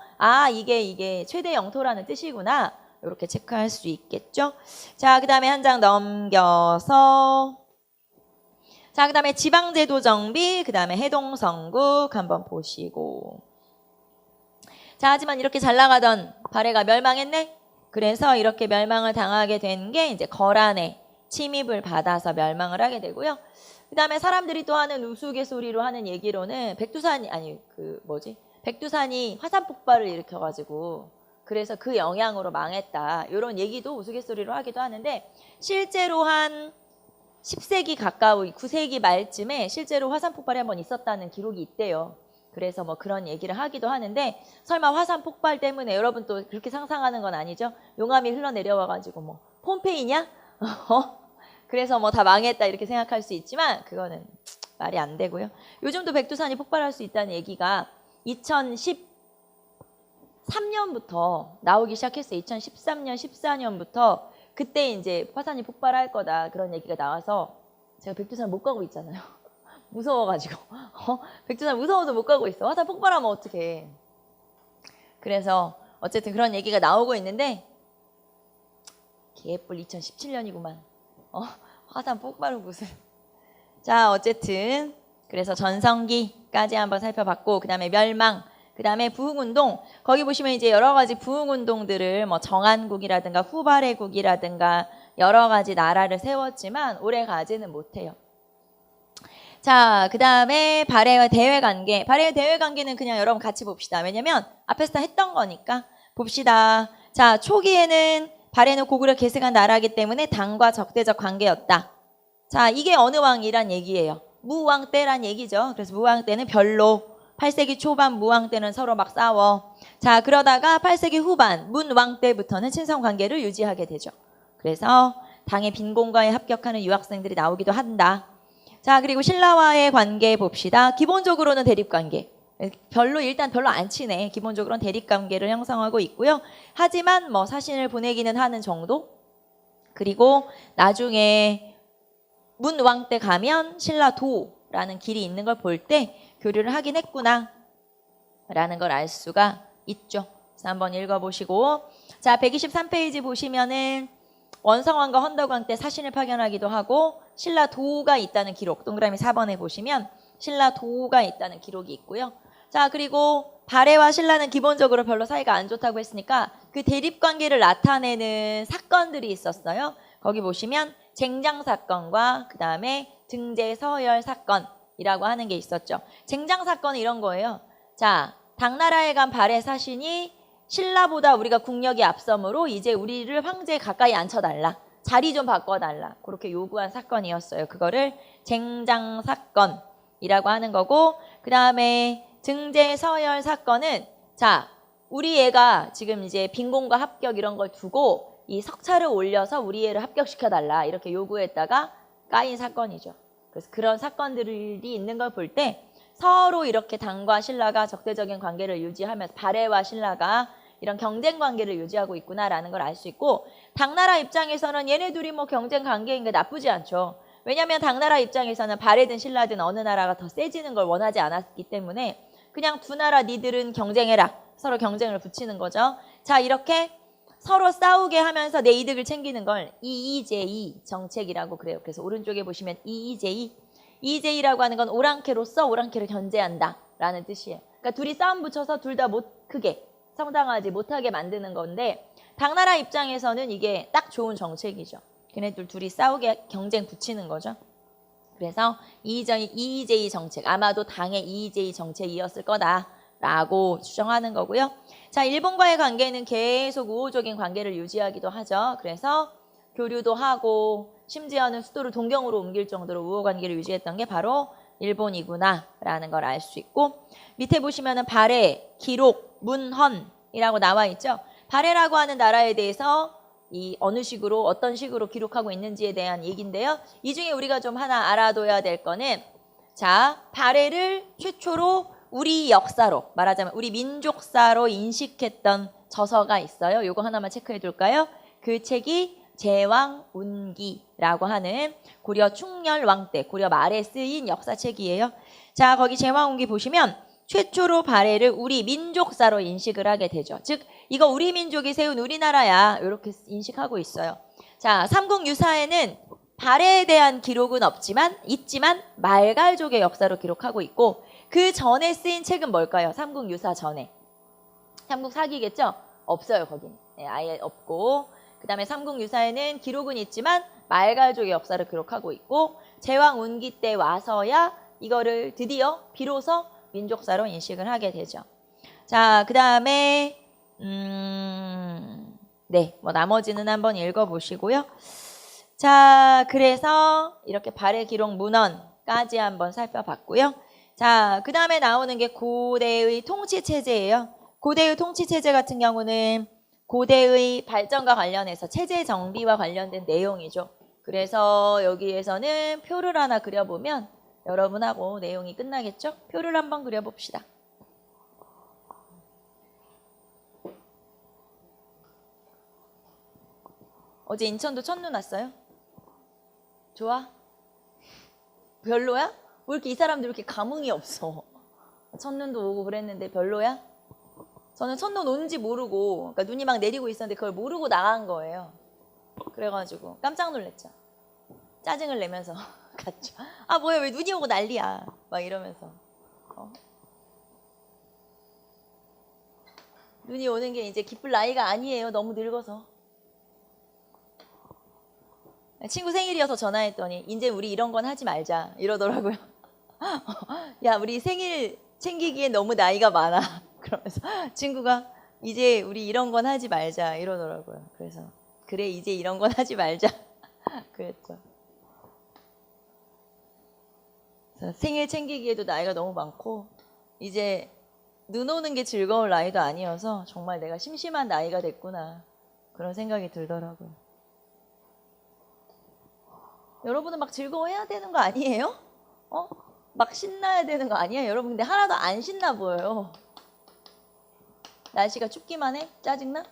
이게 최대 영토라는 뜻이구나. 이렇게 체크할 수 있겠죠. 자, 그 다음에 한 장 넘겨서 자, 그 다음에 지방제도 정비, 그 다음에 해동성국 한번 보시고 자, 하지만 이렇게 잘 나가던 발해가 멸망했네. 그래서 이렇게 멸망을 당하게 된 게 이제 거란의 침입을 받아서 멸망을 하게 되고요. 그 다음에 사람들이 또 하는 우스갯소리로 하는 얘기로는 백두산이 화산 폭발을 일으켜가지고 그래서 그 영향으로 망했다. 이런 얘기도 우스갯소리로 하기도 하는데 실제로 한 10세기 가까이 9세기 말쯤에 실제로 화산 폭발이 한번 있었다는 기록이 있대요. 그래서 뭐 그런 얘기를 하기도 하는데 설마 화산 폭발 때문에 여러분 또 그렇게 상상하는 건 아니죠? 용암이 흘러내려와가지고 뭐 폼페이냐? 그래서 뭐 다 망했다 이렇게 생각할 수 있지만 그거는 말이 안 되고요. 요즘도 백두산이 폭발할 수 있다는 얘기가 2013년부터 나오기 시작했어요. 2013년, 14년부터 그때 이제 화산이 폭발할 거다 그런 얘기가 나와서 제가 백두산 못 가고 있잖아요. 무서워가지고 백두산 무서워서 못 가고 있어. 화산 폭발하면 어떡해. 그래서 어쨌든 그런 얘기가 나오고 있는데 개뿔 2017년이구만. 화산 폭발은 무슨. 자, 어쨌든 그래서 전성기까지 한번 살펴봤고 그 다음에 멸망, 그 다음에 부흥운동. 거기 보시면 이제 여러 가지 부흥운동들을 뭐 정한국이라든가 후발해국이라든가 여러 가지 나라를 세웠지만 오래 가지는 못해요. 자, 그 다음에 발해와 대외관계. 발해와 대외관계는 그냥 여러분 같이 봅시다. 왜냐면 앞에서 다 했던 거니까 봅시다. 자, 초기에는 발해는 고구려 계승한 나라이기 때문에 당과 적대적 관계였다. 자, 이게 어느 왕이란 얘기예요? 무왕 때란 얘기죠. 그래서 무왕 때는 별로 8세기 초반 무왕 때는 서로 막 싸워. 자, 그러다가 8세기 후반 문왕 때부터는 친선 관계를 유지하게 되죠. 그래서 당의 빈곤과에 합격하는 유학생들이 나오기도 한다. 자, 그리고 신라와의 관계 봅시다. 기본적으로는 대립관계. 일단 별로 안 친해. 기본적으로는 대립관계를 형성하고 있고요. 하지만 뭐 사신을 보내기는 하는 정도. 그리고 나중에 문왕 때 가면 신라도라는 길이 있는 걸 볼 때 교류를 하긴 했구나 라는 걸 알 수가 있죠. 그래서 한번 읽어보시고 자, 123페이지 보시면은 원성왕과 헌덕왕 때 사신을 파견하기도 하고 신라도가 있다는 기록 동그라미 4번에 보시면 신라도가 있다는 기록이 있고요. 자, 그리고 발해와 신라는 기본적으로 별로 사이가 안 좋다고 했으니까 그 대립관계를 나타내는 사건들이 있었어요. 거기 보시면 쟁장사건과 그 다음에 등제서열 사건이라고 하는 게 있었죠. 쟁장사건은 이런 거예요. 자, 당나라에 간 발해 사신이 신라보다 우리가 국력이 앞서므로 이제 우리를 황제에 가까이 앉혀달라. 자리 좀 바꿔달라. 그렇게 요구한 사건이었어요. 그거를 쟁장사건이라고 하는 거고 그 다음에 등제서열 사건은 자, 우리 애가 지금 이제 빈곤과 합격 이런 걸 두고 이 석차를 올려서 우리 애를 합격시켜달라. 이렇게 요구했다가 까인 사건이죠. 그래서 그런 사건들이 있는 걸 볼 때 서로 이렇게 당과 신라가 적대적인 관계를 유지하면서 발해와 신라가 이런 경쟁 관계를 유지하고 있구나라는 걸 알 수 있고 당나라 입장에서는 얘네 둘이 뭐 경쟁 관계인 게 나쁘지 않죠. 왜냐하면 당나라 입장에서는 발해든 신라든 어느 나라가 더 세지는 걸 원하지 않았기 때문에 그냥 두 나라 니들은 경쟁해라. 서로 경쟁을 붙이는 거죠. 자, 이렇게 서로 싸우게 하면서 내 이득을 챙기는 걸 EEJ 정책이라고 그래요. 그래서 오른쪽에 보시면 EEJ, EEJ라고 하는 건 오랑캐로서 오랑캐를 견제한다 라는 뜻이에요. 그러니까 둘이 싸움 붙여서 둘 다 못 크게 성장하지 못하게 만드는 건데 당나라 입장에서는 이게 딱 좋은 정책이죠. 걔네들 둘이 싸우게 경쟁 붙이는 거죠. 그래서 EEJ 정책, 아마도 당의 EEJ 정책이었을 거다라고 추정하는 거고요. 자, 일본과의 관계는 계속 우호적인 관계를 유지하기도 하죠. 그래서 교류도 하고 심지어는 수도를 동경으로 옮길 정도로 우호 관계를 유지했던 게 바로 일본이구나라는 걸 알 수 있고 밑에 보시면은 발해, 기록, 문헌이라고 나와 있죠. 발해라고 하는 나라에 대해서 이 어느 식으로 어떤 식으로 기록하고 있는지에 대한 얘기인데요. 이 중에 우리가 좀 하나 알아둬야 될 거는 자, 발해를 최초로 우리 역사로 말하자면 우리 민족사로 인식했던 저서가 있어요. 요거 하나만 체크해 둘까요? 그 책이 제왕운기라고 하는 고려 충렬왕 때 고려 말에 쓰인 역사책이에요. 자, 거기 제왕운기 보시면 최초로 발해를 우리 민족사로 인식을 하게 되죠. 즉 이거 우리 민족이 세운 우리나라야 이렇게 인식하고 있어요. 자, 삼국유사에는 발해에 대한 기록은 있지만 말갈족의 역사로 기록하고 있고 그 전에 쓰인 책은 뭘까요? 삼국유사 전에. 삼국사기겠죠? 없어요, 거긴. 네, 아예 없고 그 다음에 삼국유사에는 기록은 있지만 말갈족의 역사를 기록하고 있고 제왕운기 때 와서야 이거를 드디어 비로소 민족사로 인식을 하게 되죠. 자, 그 다음에 네, 뭐 나머지는 한번 읽어보시고요. 자, 그래서 이렇게 발해 기록 문헌까지 한번 살펴봤고요. 자, 그 다음에 나오는 게 고대의 통치체제예요. 고대의 통치체제 같은 경우는 고대의 발전과 관련해서 체제 정비와 관련된 내용이죠. 그래서 여기에서는 표를 하나 그려보면 여러분하고 내용이 끝나겠죠? 표를 한번 그려봅시다. 어제 인천도 첫눈 왔어요? 좋아? 별로야? 왜 이렇게 이 사람들 이렇게 감흥이 없어? 첫눈도 오고 그랬는데 별로야? 저는 첫눈 온지 모르고 그러니까 눈이 막 내리고 있었는데 그걸 모르고 나간 거예요. 그래가지고 깜짝 놀랐죠. 짜증을 내면서 갔죠. 아 뭐야 왜 눈이 오고 난리야 막 이러면서 눈이 오는 게 이제 기쁠 나이가 아니에요. 너무 늙어서. 친구 생일이어서 전화했더니 이제 우리 이런 건 하지 말자 이러더라고요. 야 우리 생일 챙기기에 너무 나이가 많아. 그러면서 친구가 이제 우리 이런 건 하지 말자 이러더라고요. 그래서 그래 이제 이런 건 하지 말자 그랬죠. 생일 챙기기에도 나이가 너무 많고 이제 눈 오는 게 즐거울 나이도 아니어서 정말 내가 심심한 나이가 됐구나 그런 생각이 들더라고요. 여러분은 막 즐거워해야 되는 거 아니에요? 막 신나야 되는 거 아니에요? 여러분 근데 하나도 안 신나 보여요. 날씨가 춥기만 해? 짜증나?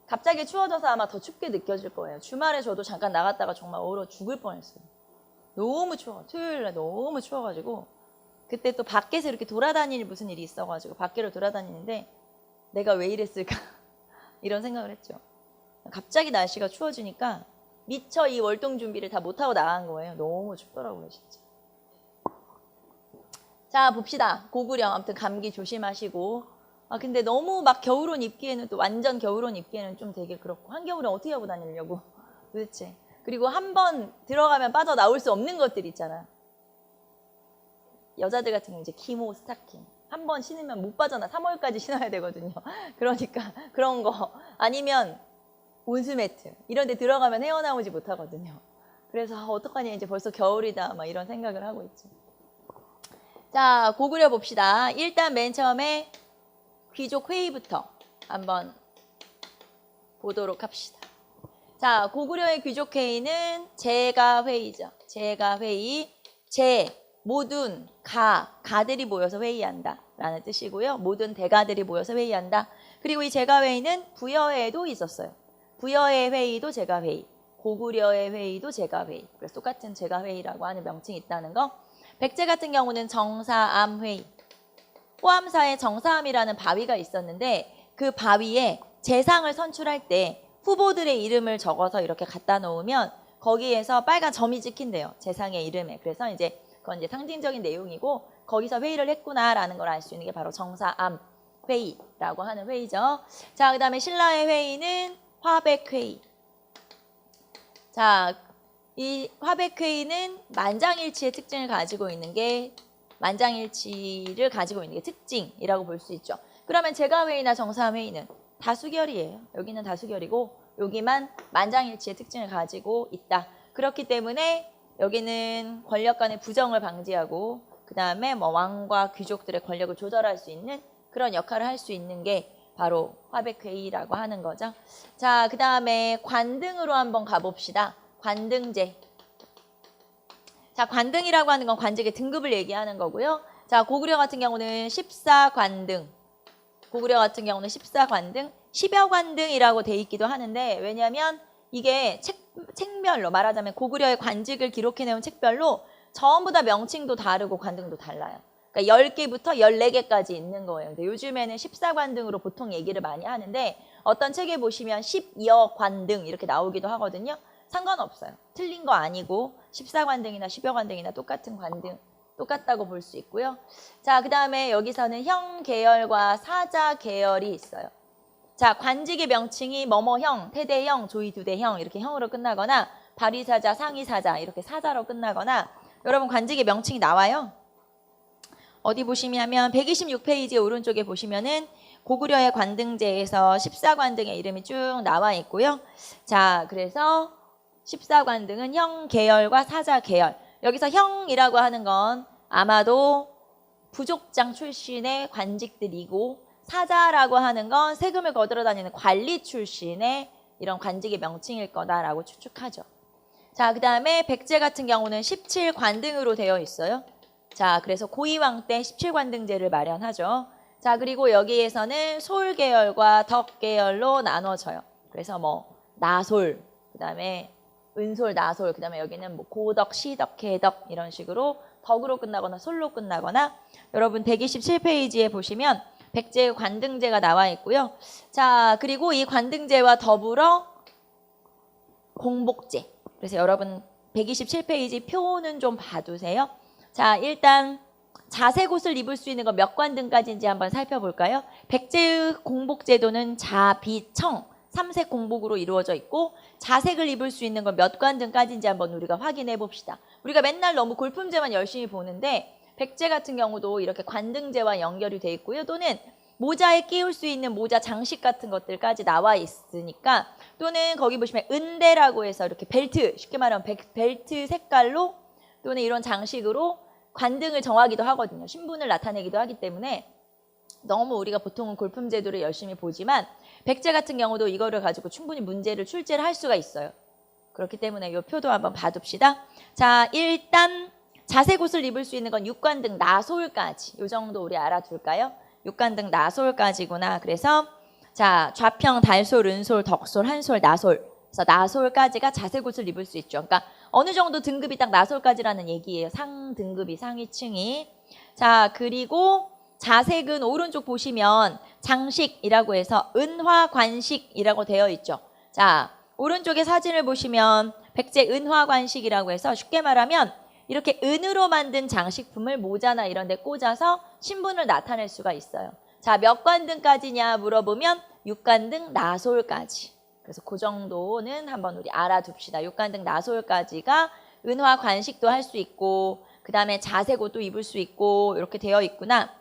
갑자기 추워져서 아마 더 춥게 느껴질 거예요. 주말에 저도 잠깐 나갔다가 정말 얼어 죽을 뻔했어요. 너무 추워. 토요일날 너무 추워가지고 그때 또 밖에서 이렇게 돌아다닐 무슨 일이 있어가지고 밖으로 돌아다니는데 내가 왜 이랬을까 이런 생각을 했죠. 갑자기 날씨가 추워지니까 미처 이 월동 준비를 다 못하고 나간 거예요. 너무 춥더라고요 진짜. 자 봅시다. 고구려 아무튼 감기 조심하시고 근데 너무 막 겨울옷 입기에는 또 완전 겨울옷 입기에는 좀 되게 그렇고 한겨울에 어떻게 하고 다니려고 도대체. 그리고 한 번 들어가면 빠져나올 수 없는 것들 있잖아. 여자들 같은 경우 이제 기모 스타킹 한 번 신으면 못 빠져나 3월까지 신어야 되거든요. 그러니까 그런 거 아니면 온수매트 이런 데 들어가면 헤어나오지 못하거든요. 그래서 어떡하냐 이제 벌써 겨울이다 막 이런 생각을 하고 있죠. 자 고구려 봅시다. 일단 맨 처음에 귀족 회의부터 한번 보도록 합시다. 자 고구려의 귀족 회의는 제가회의죠. 제가회의 모든 가들이 모여서 회의한다 라는 뜻이고요. 모든 대가들이 모여서 회의한다. 그리고 이 제가회의는 부여에도 있었어요. 부여의 회의도 제가회의, 고구려의 회의도 제가회의. 그래서 똑같은 제가회의라고 하는 명칭이 있다는 거. 백제 같은 경우는 정사암회의. 호암사에 정사암이라는 바위가 있었는데 그 바위에 재상을 선출할 때 후보들의 이름을 적어서 이렇게 갖다 놓으면 거기에서 빨간 점이 찍힌대요. 재상의 이름에. 그래서 이제 그건 이제 상징적인 내용이고 거기서 회의를 했구나라는 걸 알 수 있는 게 바로 정사암 회의라고 하는 회의죠. 자, 그다음에 신라의 회의는 화백회의. 자, 이 화백회의는 만장일치의 특징을 가지고 있는 게 만장일치를 가지고 있는 게 특징이라고 볼 수 있죠. 그러면 제가회의나 정사회의는 다수결이에요. 여기는 다수결이고 여기만 만장일치의 특징을 가지고 있다. 그렇기 때문에 여기는 권력 간의 부정을 방지하고 그 다음에 뭐 왕과 귀족들의 권력을 조절할 수 있는 그런 역할을 할 수 있는 게 바로 화백회의라고 하는 거죠. 자, 그 다음에 관등으로 한번 가봅시다. 관등제. 자, 관등이라고 하는 건 관직의 등급을 얘기하는 거고요. 자, 고구려 같은 경우는 14관등. 고구려 같은 경우는 14관등, 10여 관등이라고 돼 있기도 하는데 왜냐하면 이게 책별로 말하자면 고구려의 관직을 기록해내온 책별로 전부 다 명칭도 다르고 관등도 달라요. 그러니까 10개부터 14개까지 있는 거예요. 근데 요즘에는 14관등으로 보통 얘기를 많이 하는데 어떤 책에 보시면 10여 관등 이렇게 나오기도 하거든요. 상관없어요. 틀린 거 아니고 14관등이나 10여 관등이나 똑같은 관등, 똑같다고 볼 수 있고요. 자, 그 다음에 여기서는 형 계열과 사자 계열이 있어요. 자, 관직의 명칭이 뭐뭐형, 태대형, 조이두대형 이렇게 형으로 끝나거나 발의사자, 상의사자 이렇게 사자로 끝나거나 여러분 관직의 명칭이 나와요. 어디 보시면 126페이지 오른쪽에 보시면은 고구려의 관등제에서 14관등의 이름이 쭉 나와 있고요. 자, 그래서 14관등은 형 계열과 사자 계열. 여기서 형이라고 하는 건 아마도 부족장 출신의 관직들이고 사자라고 하는 건 세금을 거들어 다니는 관리 출신의 이런 관직의 명칭일 거다라고 추측하죠. 자, 그 다음에 백제 같은 경우는 17관등으로 되어 있어요. 자, 그래서 고이왕 때 17관등제를 마련하죠. 자, 그리고 여기에서는 솔 계열과 덕 계열로 나눠져요. 그래서 뭐 나솔, 그 다음에 은솔, 나솔, 그 다음에 여기는 뭐 고덕, 시덕, 개덕 이런 식으로 덕으로 끝나거나 솔로 끝나거나 여러분 127페이지에 보시면 백제의 관등제가 나와 있고요. 자, 그리고 이 관등제와 더불어 공복제. 그래서 여러분 127페이지 표는 좀 봐두세요. 자, 일단 자색 옷을 입을 수 있는 건 몇 관등까지인지 한번 살펴볼까요? 백제의 공복제도는 자, 비, 청 3색 공복으로 이루어져 있고 자색을 입을 수 있는 건 몇 관등까지인지 한번 우리가 확인해 봅시다. 우리가 맨날 너무 골품제만 열심히 보는데 백제 같은 경우도 이렇게 관등제와 연결이 돼 있고요. 또는 모자에 끼울 수 있는 모자 장식 같은 것들까지 나와 있으니까 또는 거기 보시면 은대라고 해서 이렇게 벨트, 쉽게 말하면 벨트 색깔로 또는 이런 장식으로 관등을 정하기도 하거든요. 신분을 나타내기도 하기 때문에 너무 우리가 보통은 골품제도를 열심히 보지만 백제 같은 경우도 이거를 가지고 충분히 문제를 출제를 할 수가 있어요. 그렇기 때문에 이 표도 한번 봐둡시다. 자, 일단 자색 옷을 입을 수 있는 건 6관등 나솔까지. 이 정도 우리 알아둘까요? 6관등 나솔까지구나. 그래서 자, 좌평, 달솔, 은솔, 덕솔, 한솔, 나솔. 그래서 나솔까지가 자색 옷을 입을 수 있죠. 그러니까 어느 정도 등급이 딱 나솔까지라는 얘기예요. 상등급이, 상위층이. 자, 그리고 자색은 오른쪽 보시면 장식이라고 해서 은화관식이라고 되어 있죠. 자, 오른쪽에 사진을 보시면 백제 은화관식이라고 해서 쉽게 말하면 이렇게 은으로 만든 장식품을 모자나 이런 데 꽂아서 신분을 나타낼 수가 있어요. 자, 몇 관등까지냐 물어보면 6관등 나솔까지. 그래서 그 정도는 한번 우리 알아둡시다. 6관등 나솔까지가 은화관식도 할 수 있고 그 다음에 자색 옷도 입을 수 있고 이렇게 되어 있구나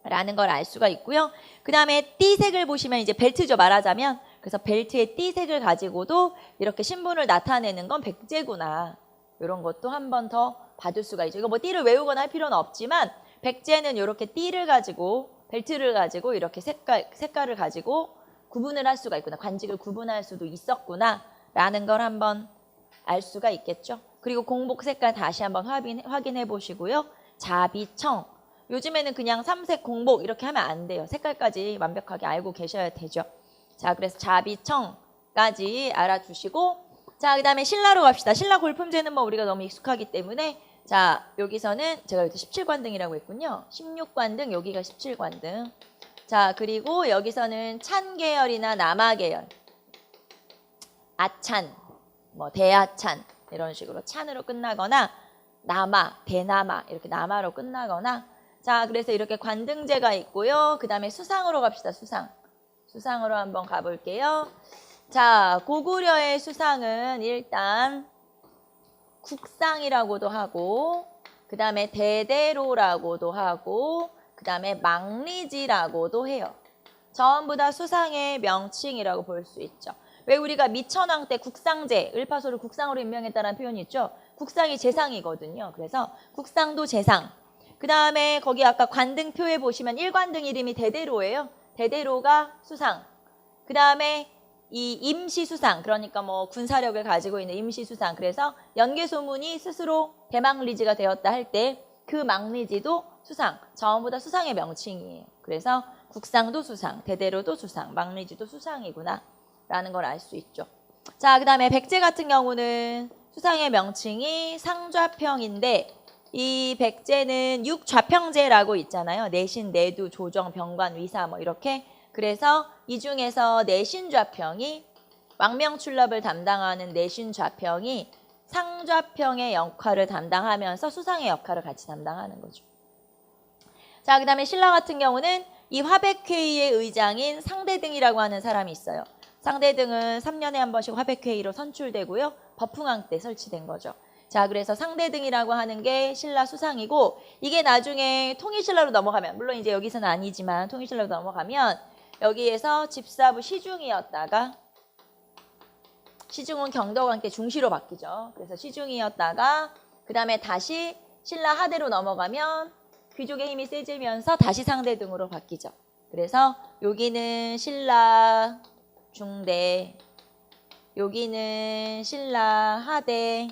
라는 걸 알 수가 있고요. 그 다음에 띠색을 보시면 이제 벨트죠, 말하자면. 그래서 벨트의 띠색을 가지고도 이렇게 신분을 나타내는 건 백제구나. 이런 것도 한 번 더 봐둘 수가 있죠. 이거 뭐 띠를 외우거나 할 필요는 없지만 백제는 이렇게 띠를 가지고 벨트를 가지고 이렇게 색깔을 가지고 구분을 할 수가 있구나. 관직을 구분할 수도 있었구나 라는 걸 한번 알 수가 있겠죠. 그리고 공복 색깔 다시 한번 확인해 보시고요. 자비청. 요즘에는 그냥 3색 공복 이렇게 하면 안 돼요. 색깔까지 완벽하게 알고 계셔야 되죠. 자, 그래서 자비청까지 알아두시고 자, 그 다음에 신라로 갑시다. 신라 골품제는 뭐 우리가 너무 익숙하기 때문에 자, 여기서는 제가 여기 17관등이라고 했군요. 16관등, 여기가 17관등. 자, 그리고 여기서는 찬 계열이나 남아 계열. 아찬, 뭐 대아찬 이런 식으로 찬으로 끝나거나 남아, 대남아 이렇게 남아로 끝나거나 자, 그래서 이렇게 관등제가 있고요. 그 다음에 수상으로 갑시다. 수상으로 한번 가볼게요. 자, 고구려의 수상은 일단 국상이라고도 하고 그 다음에 대대로라고도 하고 그 다음에 망리지라고도 해요. 전부 다 수상의 명칭이라고 볼 수 있죠. 왜 우리가 미천왕 때 국상제, 을파소를 국상으로 임명했다는 표현이 있죠. 국상이 재상이거든요. 그래서 국상도 재상. 그 다음에 거기 아까 관등표에 보시면 1관등 이름이 대대로예요. 대대로가 수상. 그 다음에 이 임시수상, 그러니까 뭐 군사력을 가지고 있는 임시수상. 그래서 연개소문이 스스로 대망리지가 되었다 할 때 그 망리지도 수상. 전부 다 수상의 명칭이에요. 그래서 국상도 수상, 대대로도 수상, 망리지도 수상이구나 라는 걸 알 수 있죠. 자, 그 다음에 백제 같은 경우는 수상의 명칭이 상좌평인데 이 백제는 육좌평제라고 있잖아요. 내신, 내두, 조정, 병관, 위사 뭐 이렇게. 그래서 이 중에서 내신좌평이 왕명출납을 담당하는 내신좌평이 상좌평의 역할을 담당하면서 수상의 역할을 같이 담당하는 거죠. 자, 그 다음에 신라 같은 경우는 이 화백회의의 의장인 상대등이라고 하는 사람이 있어요. 상대등은 3년에 한 번씩 화백회의로 선출되고요. 법흥왕 때 설치된 거죠. 자, 그래서 상대등이라고 하는 게 신라 수상이고 이게 나중에 통일신라로 넘어가면 물론 이제 여기서는 아니지만 통일신라로 넘어가면 여기에서 집사부 시중이었다가 시중은 경덕왕 때 중시로 바뀌죠. 그래서 시중이었다가 그 다음에 다시 신라 하대로 넘어가면 귀족의 힘이 세지면서 다시 상대등으로 바뀌죠. 그래서 여기는 신라 중대, 여기는 신라 하대.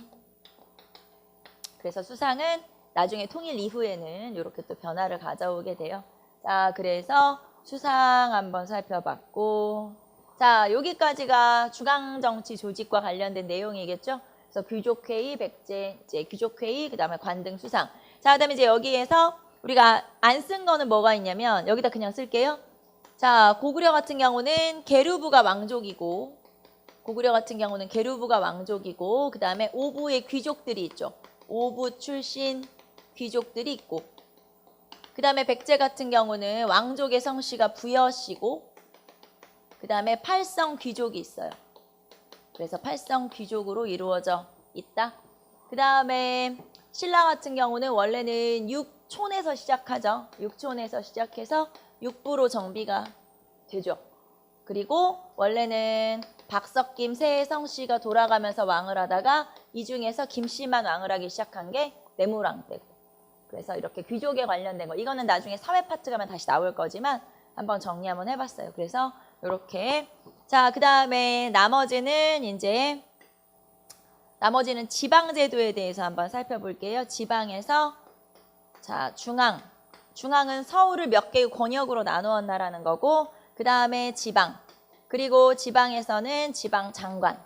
그래서 수상은 나중에 통일 이후에는 이렇게 또 변화를 가져오게 돼요. 자, 그래서 수상 한번 살펴봤고 자, 여기까지가 중앙정치 조직과 관련된 내용이겠죠. 그래서 귀족회의, 백제, 이제 귀족회의, 그 다음에 관등 수상. 자, 그 다음에 이제 여기에서 우리가 안 쓴 거는 뭐가 있냐면 여기다 그냥 쓸게요. 자, 고구려 같은 경우는 계류부가 왕족이고 고구려 같은 경우는 계류부가 왕족이고 그 다음에 오부의 귀족들이 있죠. 오부 출신 귀족들이 있고 그 다음에 백제 같은 경우는 왕족의 성씨가 부여씨고 그 다음에 팔성 귀족이 있어요. 그래서 팔성 귀족으로 이루어져 있다. 그 다음에 신라 같은 경우는 원래는 육촌에서 시작하죠. 육촌에서 시작해서 육부로 정비가 되죠. 그리고 원래는 박석김 세성씨가 돌아가면서 왕을 하다가 이 중에서 김씨만 왕을 하기 시작한 게 내무왕 때고. 그래서 이렇게 귀족에 관련된 거. 이거는 나중에 사회 파트 가면 다시 나올 거지만 한번 정리 한번 해봤어요. 그래서 이렇게. 자, 그 다음에 나머지는 지방제도에 대해서 한번 살펴볼게요. 지방에서 자, 중앙은 서울을 몇 개의 권역으로 나누었나라는 거고 그 다음에 지방. 그리고 지방에서는 지방장관.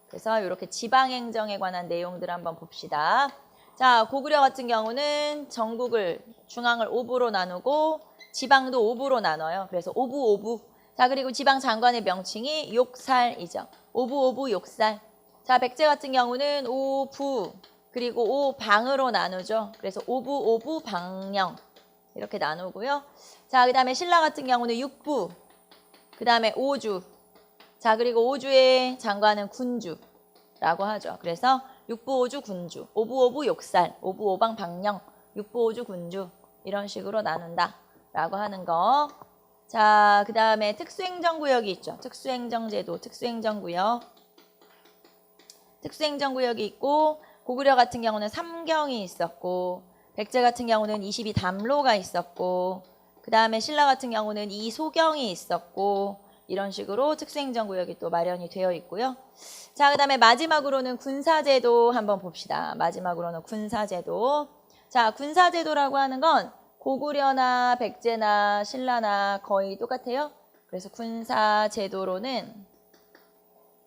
그래서 이렇게 지방행정에 관한 내용들 한번 봅시다. 자, 고구려 같은 경우는 전국을 중앙을 오부로 나누고 지방도 오부로 나눠요. 그래서 오부. 자, 그리고 지방장관의 명칭이 욕살이죠. 오부, 욕살. 자, 백제 같은 경우는 오부 그리고 오방으로 나누죠. 그래서 오부, 방령 이렇게 나누고요. 자, 그 다음에 신라 같은 경우는 육부, 그 다음에 오주. 자, 그리고 오주의 장관은 군주라고 하죠. 그래서 육부, 오주, 군주, 오부, 욕살, 오부, 오방, 방령, 육부, 오주, 군주 이런 식으로 나눈다라고 하는 거. 자, 그 다음에 특수행정구역이 있죠. 특수행정제도, 특수행정구역이 있고 고구려 같은 경우는 삼경이 있었고 백제 같은 경우는 22담로가 있었고 그 다음에 신라 같은 경우는 이소경이 있었고 이런 식으로 특수행정구역이 또 마련이 되어 있고요. 자, 그 다음에 마지막으로는 군사제도 한번 봅시다. 마지막으로는 군사제도. 자, 군사제도라고 하는 건 고구려나 백제나 신라나 거의 똑같아요. 그래서 군사제도로는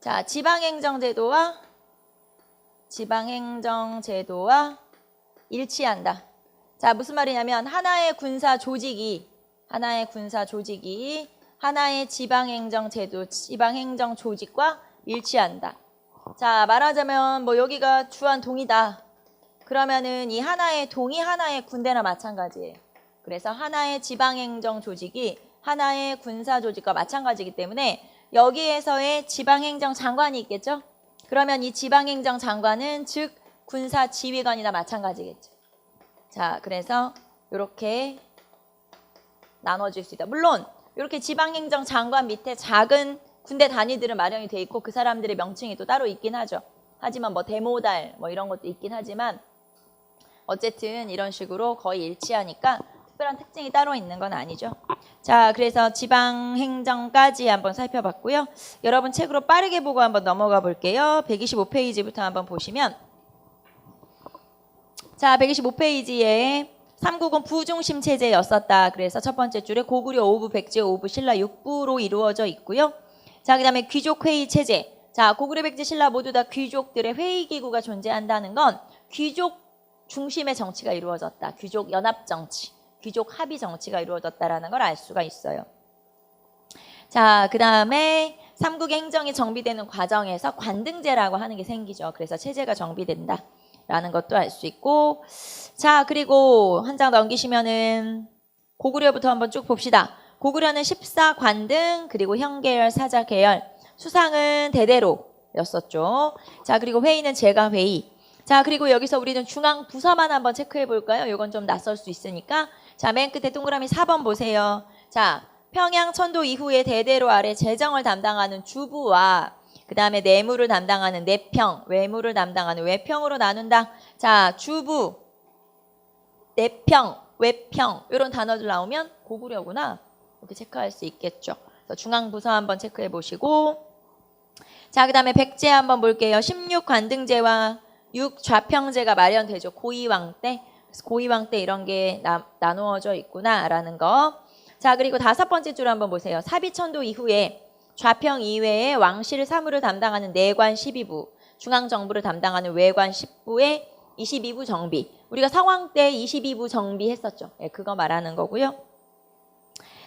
자, 지방행정제도와 일치한다. 자, 무슨 말이냐면 하나의 군사 조직이 하나의 지방행정 제도, 지방행정 조직과 일치한다. 자, 말하자면 뭐 여기가 주안동이다. 그러면은 이 하나의 동이 하나의 군대나 마찬가지예요. 그래서 하나의 지방행정 조직이 하나의 군사 조직과 마찬가지이기 때문에 여기에서의 지방행정 장관이 있겠죠? 그러면 이 지방행정 장관은 즉 군사 지휘관이나 마찬가지겠죠. 자, 그래서 이렇게 나눠질 수 있다. 물론 이렇게 지방행정 장관 밑에 작은 군대 단위들은 마련이 돼 있고 그 사람들의 명칭이 또 따로 있긴 하죠. 하지만 뭐 대모달 뭐 이런 것도 있긴 하지만 어쨌든 이런 식으로 거의 일치하니까 특별한 특징이 따로 있는 건 아니죠. 자, 그래서 지방행정까지 한번 살펴봤고요. 여러분 책으로 빠르게 보고 한번 넘어가 볼게요. 125페이지부터 한번 보시면 자, 125페이지에 삼국은 부중심 체제였었다. 그래서 첫 번째 줄에 고구려 5부, 백제 5부, 신라 6부로 이루어져 있고요. 자, 그 다음에 귀족회의 체제. 자, 고구려, 백제, 신라 모두 다 귀족들의 회의기구가 존재한다는 건 귀족 중심의 정치가 이루어졌다. 귀족 연합 정치, 귀족 합의 정치가 이루어졌다라는 걸 알 수가 있어요. 자, 그 다음에 삼국의 행정이 정비되는 과정에서 관등제라고 하는 게 생기죠. 그래서 체제가 정비된다라는 것도 알 수 있고, 자, 그리고 한 장 넘기시면은 고구려부터 한번 쭉 봅시다. 고구려는 14관등, 그리고 형계열, 사자계열, 수상은 대대로였었죠. 자, 그리고 회의는 제가회의. 자, 그리고 여기서 우리는 중앙 부서만 한번 체크해 볼까요? 이건 좀 낯설 수 있으니까. 자, 맨 끝에 동그라미 4번 보세요. 자, 평양 천도 이후에 대대로 아래 재정을 담당하는 주부와 그 다음에 내무를 담당하는 내평, 외무를 담당하는 외평으로 나눈다. 자, 주부, 내평, 외평 이런 단어들 나오면 고구려구나. 이렇게 체크할 수 있겠죠. 그래서 중앙부서 한번 체크해 보시고, 자, 그 다음에 백제 한번 볼게요. 16관등제와 6좌평제가 마련되죠. 고이왕 때. 그래서 고이왕 때 이런 게 나누어져 있구나라는 거. 자, 그리고 다섯 번째 줄 한번 보세요. 사비천도 이후에 좌평 이외에 왕실 사무를 담당하는 내관 12부, 중앙정부를 담당하는 외관 10부의 22부 정비. 우리가 상황 때 22부 정비했었죠. 네, 그거 말하는 거고요.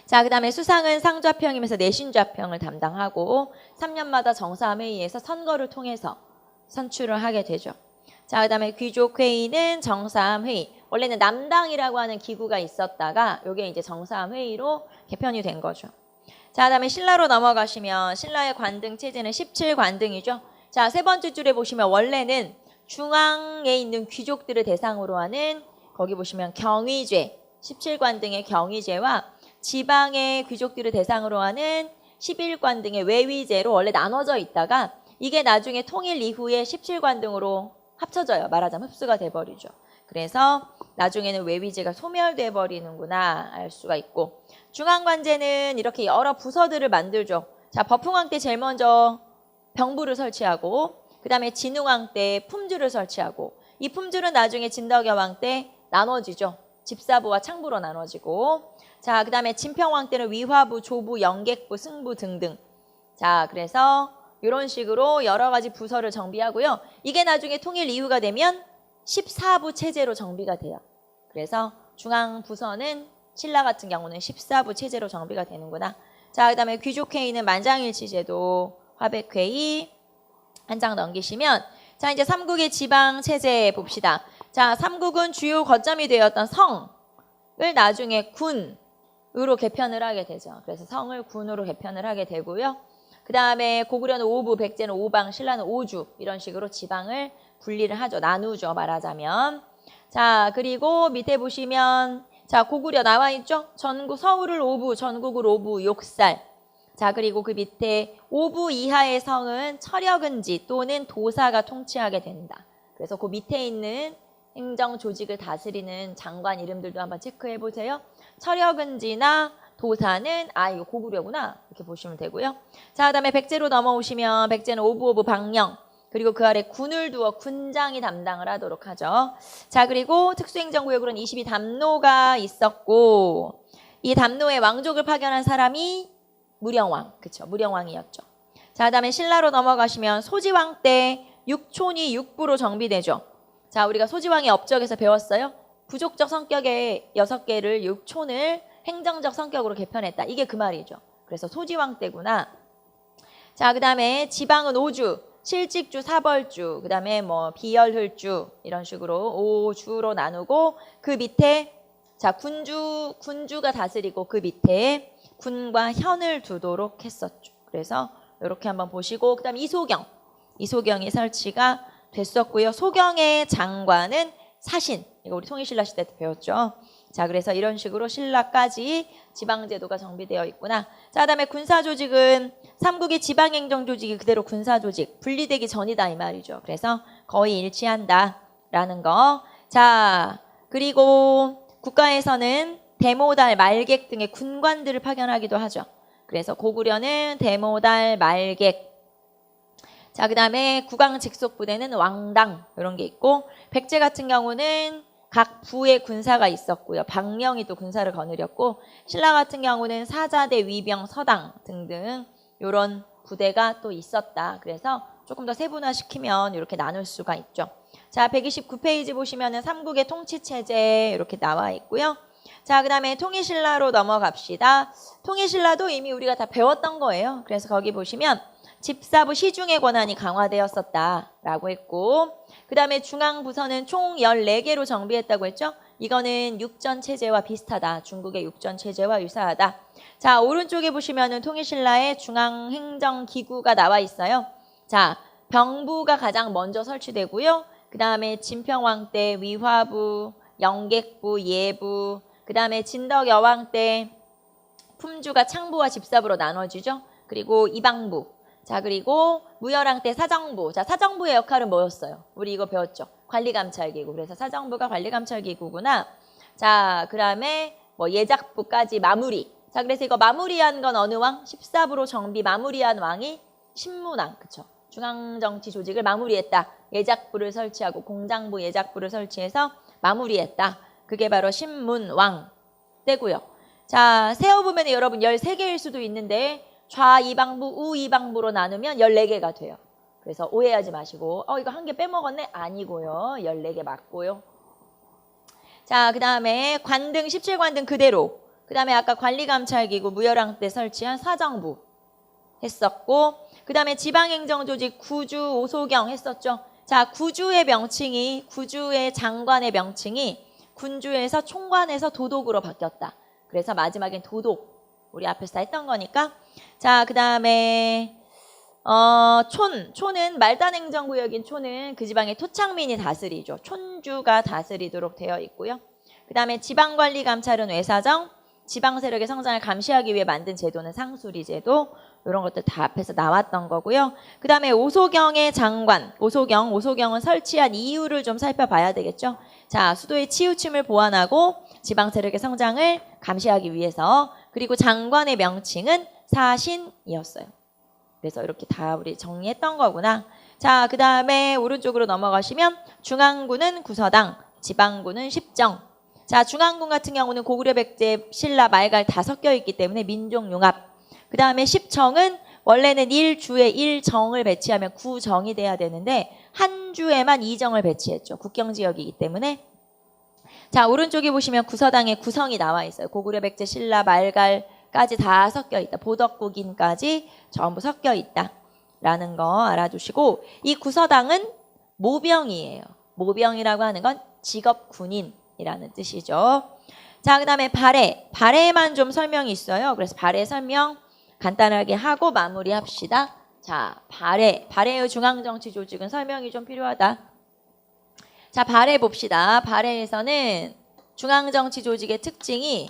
자, 그 다음에 수상은 상좌평이면서 내신좌평을 담당하고 3년마다 정사회의에서 선거를 통해서 선출을 하게 되죠. 자, 그 다음에 귀족회의는 정사회의. 원래는 남당이라고 하는 기구가 있었다가 이게 이제 정사회의로 개편이 된 거죠. 자, 그 다음에 신라로 넘어가시면 신라의 관등 체제는 17관등이죠. 자, 세 번째 줄에 보시면 원래는 중앙에 있는 귀족들을 대상으로 하는 거기 보시면 경위제, 17관등의 경위제와 지방의 귀족들을 대상으로 하는 11관등의 외위제로 원래 나눠져 있다가 이게 나중에 통일 이후에 17관등으로 합쳐져요. 말하자면 흡수가 돼버리죠. 그래서 나중에는 외위제가 소멸돼 버리는구나 알 수가 있고, 중앙관제는 이렇게 여러 부서들을 만들죠. 자, 법흥왕 때 제일 먼저 병부를 설치하고 그 다음에 진흥왕 때 품주를 설치하고 이 품주는 나중에 진덕여왕 때 나눠지죠. 집사부와 창부로 나눠지고, 자, 그 다음에 진평왕 때는 위화부, 조부, 영객부, 승부 등등. 자, 그래서 이런 식으로 여러 가지 부서를 정비하고요. 이게 나중에 통일 이후가 되면 14부 체제로 정비가 돼요. 그래서 중앙부서는 신라 같은 경우는 14부 체제로 정비가 되는구나. 자, 그 다음에 귀족회의는 만장일치제도, 화백회의 한 장 넘기시면, 자, 이제 삼국의 지방 체제 봅시다. 자, 삼국은 주요 거점이 되었던 성을 나중에 군으로 개편을 하게 되죠. 그래서 성을 군으로 개편을 하게 되고요. 그 다음에 고구려는 5부, 백제는 5방, 신라는 5주 이런 식으로 지방을 분리를 하죠. 나누죠. 말하자면. 자, 그리고 밑에 보시면 자, 고구려 나와 있죠. 전국 서울을 5부, 전국을 5부, 욕살. 자, 그리고 그 밑에 5부 이하의 성은 철역은지 또는 도사가 통치하게 된다. 그래서 그 밑에 있는 행정 조직을 다스리는 장관 이름들도 한번 체크해 보세요. 철역은지나 도사는 이거 고구려구나 이렇게 보시면 되고요. 자, 그다음에 백제로 넘어오시면 백제는 5부 방령, 그리고 그 아래 군을 두어 군장이 담당을 하도록 하죠. 자, 그리고 특수행정구역으로는 22담로가 있었고 이 담로에 왕족을 파견한 사람이 무령왕, 그쵸? 무령왕이었죠. 자, 그다음에 신라로 넘어가시면 소지왕 때 육촌이 육부로 정비되죠. 자, 우리가 소지왕의 업적에서 배웠어요. 부족적 성격의 6개를 6촌을 행정적 성격으로 개편했다. 이게 그 말이죠. 그래서 소지왕 때구나. 자, 그 다음에 지방은 5주, 실직주, 사벌주, 그 다음에 뭐 비열흘주 이런 식으로 5주로 나누고 그 밑에 자 군주가 다스리고 그 밑에 군과 현을 두도록 했었죠. 그래서 이렇게 한번 보시고 그 다음에 이소경이 설치가 됐었고요. 소경의 장관은 사신, 이거 우리 통일신라 시대 때 배웠죠. 자, 그래서 이런 식으로 신라까지 지방제도가 정비되어 있구나. 자, 그다음에 군사조직은 삼국의 지방행정조직이 그대로 군사조직, 분리되기 전이다 이 말이죠. 그래서 거의 일치한다라는 거. 자, 그리고 국가에서는 대모달, 말객 등의 군관들을 파견하기도 하죠. 그래서 고구려는 대모달, 말객. 자, 그 다음에 국왕 직속 부대는 왕당 이런 게 있고, 백제 같은 경우는 각 부의 군사가 있었고요. 방령이 또 군사를 거느렸고, 신라 같은 경우는 사자대, 위병, 서당 등등 이런 부대가 또 있었다. 그래서 조금 더 세분화시키면 이렇게 나눌 수가 있죠. 자, 129페이지 보시면은 삼국의 통치체제 이렇게 나와 있고요. 자, 그 다음에 통일신라로 넘어갑시다. 통일신라도 이미 우리가 다 배웠던 거예요. 그래서 거기 보시면 집사부 시중의 권한이 강화되었었다라고 했고, 그 다음에 중앙부서는 총 14개로 정비했다고 했죠. 이거는 육전체제와 비슷하다. 중국의 육전체제와 유사하다. 자, 오른쪽에 보시면은 통일신라의 중앙행정기구가 나와 있어요. 자, 병부가 가장 먼저 설치되고요. 그 다음에 진평왕 때 위화부, 영객부, 예부, 그 다음에 진덕여왕 때 품주가 창부와 집사부로 나눠지죠. 그리고 이방부. 자, 그리고 무열왕 때 사정부. 자, 사정부의 역할은 뭐였어요? 우리 이거 배웠죠. 관리감찰기구. 그래서 사정부가 관리감찰기구구나. 자, 그 다음에 뭐 예작부까지 마무리. 자, 그래서 이거 마무리한 건 어느 왕? 14부로 정비 마무리한 왕이 신문왕. 그쵸? 중앙정치 조직을 마무리했다. 예작부를 설치하고 공장부 예작부를 설치해서 마무리했다. 그게 바로 신문왕 때고요. 자, 세어보면 여러분 13개일 수도 있는데 좌이방부, 우이방부로 나누면 14개가 돼요. 그래서 오해하지 마시고 이거 한 개 빼먹었네? 아니고요. 14개 맞고요. 자, 그 다음에 관등, 17관등 그대로. 그 다음에 아까 관리감찰기구 무열왕 때 설치한 사정부 했었고, 그 다음에 지방행정조직 구주, 오소경 했었죠. 자, 구주의 장관의 명칭이 군주에서 총관에서 도독으로 바뀌었다. 그래서 마지막엔 도독. 우리 앞에서 다 했던 거니까. 자, 그 다음에 촌은 말단행정구역인 촌은 그 지방의 토착민이 다스리죠. 촌주가 다스리도록 되어 있고요. 그 다음에 지방관리감찰은 외사정, 지방 세력의 성장을 감시하기 위해 만든 제도는 상수리 제도. 이런 것들 다 앞에서 나왔던 거고요. 그 다음에 오소경의 장관, 오소경은 설치한 이유를 좀 살펴봐야 되겠죠. 자, 수도의 치우침을 보완하고 지방 세력의 성장을 감시하기 위해서. 그리고 장관의 명칭은 사신이었어요. 그래서 이렇게 다 우리 정리했던 거구나. 자, 그 다음에 오른쪽으로 넘어가시면 중앙군은 구서당, 지방군은 십정. 자, 중앙군 같은 경우는 고구려, 백제, 신라, 말갈 다 섞여 있기 때문에 민족융합. 그 다음에 십정은 원래는 1주에 1정을 배치하면 9정이 돼야 되는데 한 주에만 2정을 배치했죠. 국경지역이기 때문에. 자, 오른쪽에 보시면 구서당의 구성이 나와 있어요. 고구려, 백제, 신라, 말갈까지 다 섞여 있다. 보덕국인까지 전부 섞여 있다라는 거 알아두시고, 이 구서당은 모병이에요. 모병이라고 하는 건 직업 군인이라는 뜻이죠. 자, 그 다음에 발해에만 좀 설명이 있어요. 그래서 발해 설명 간단하게 하고 마무리합시다. 자, 발해의 중앙정치 조직은 설명이 좀 필요하다. 자, 발해 봅시다. 발해에서는 중앙정치 조직의 특징이,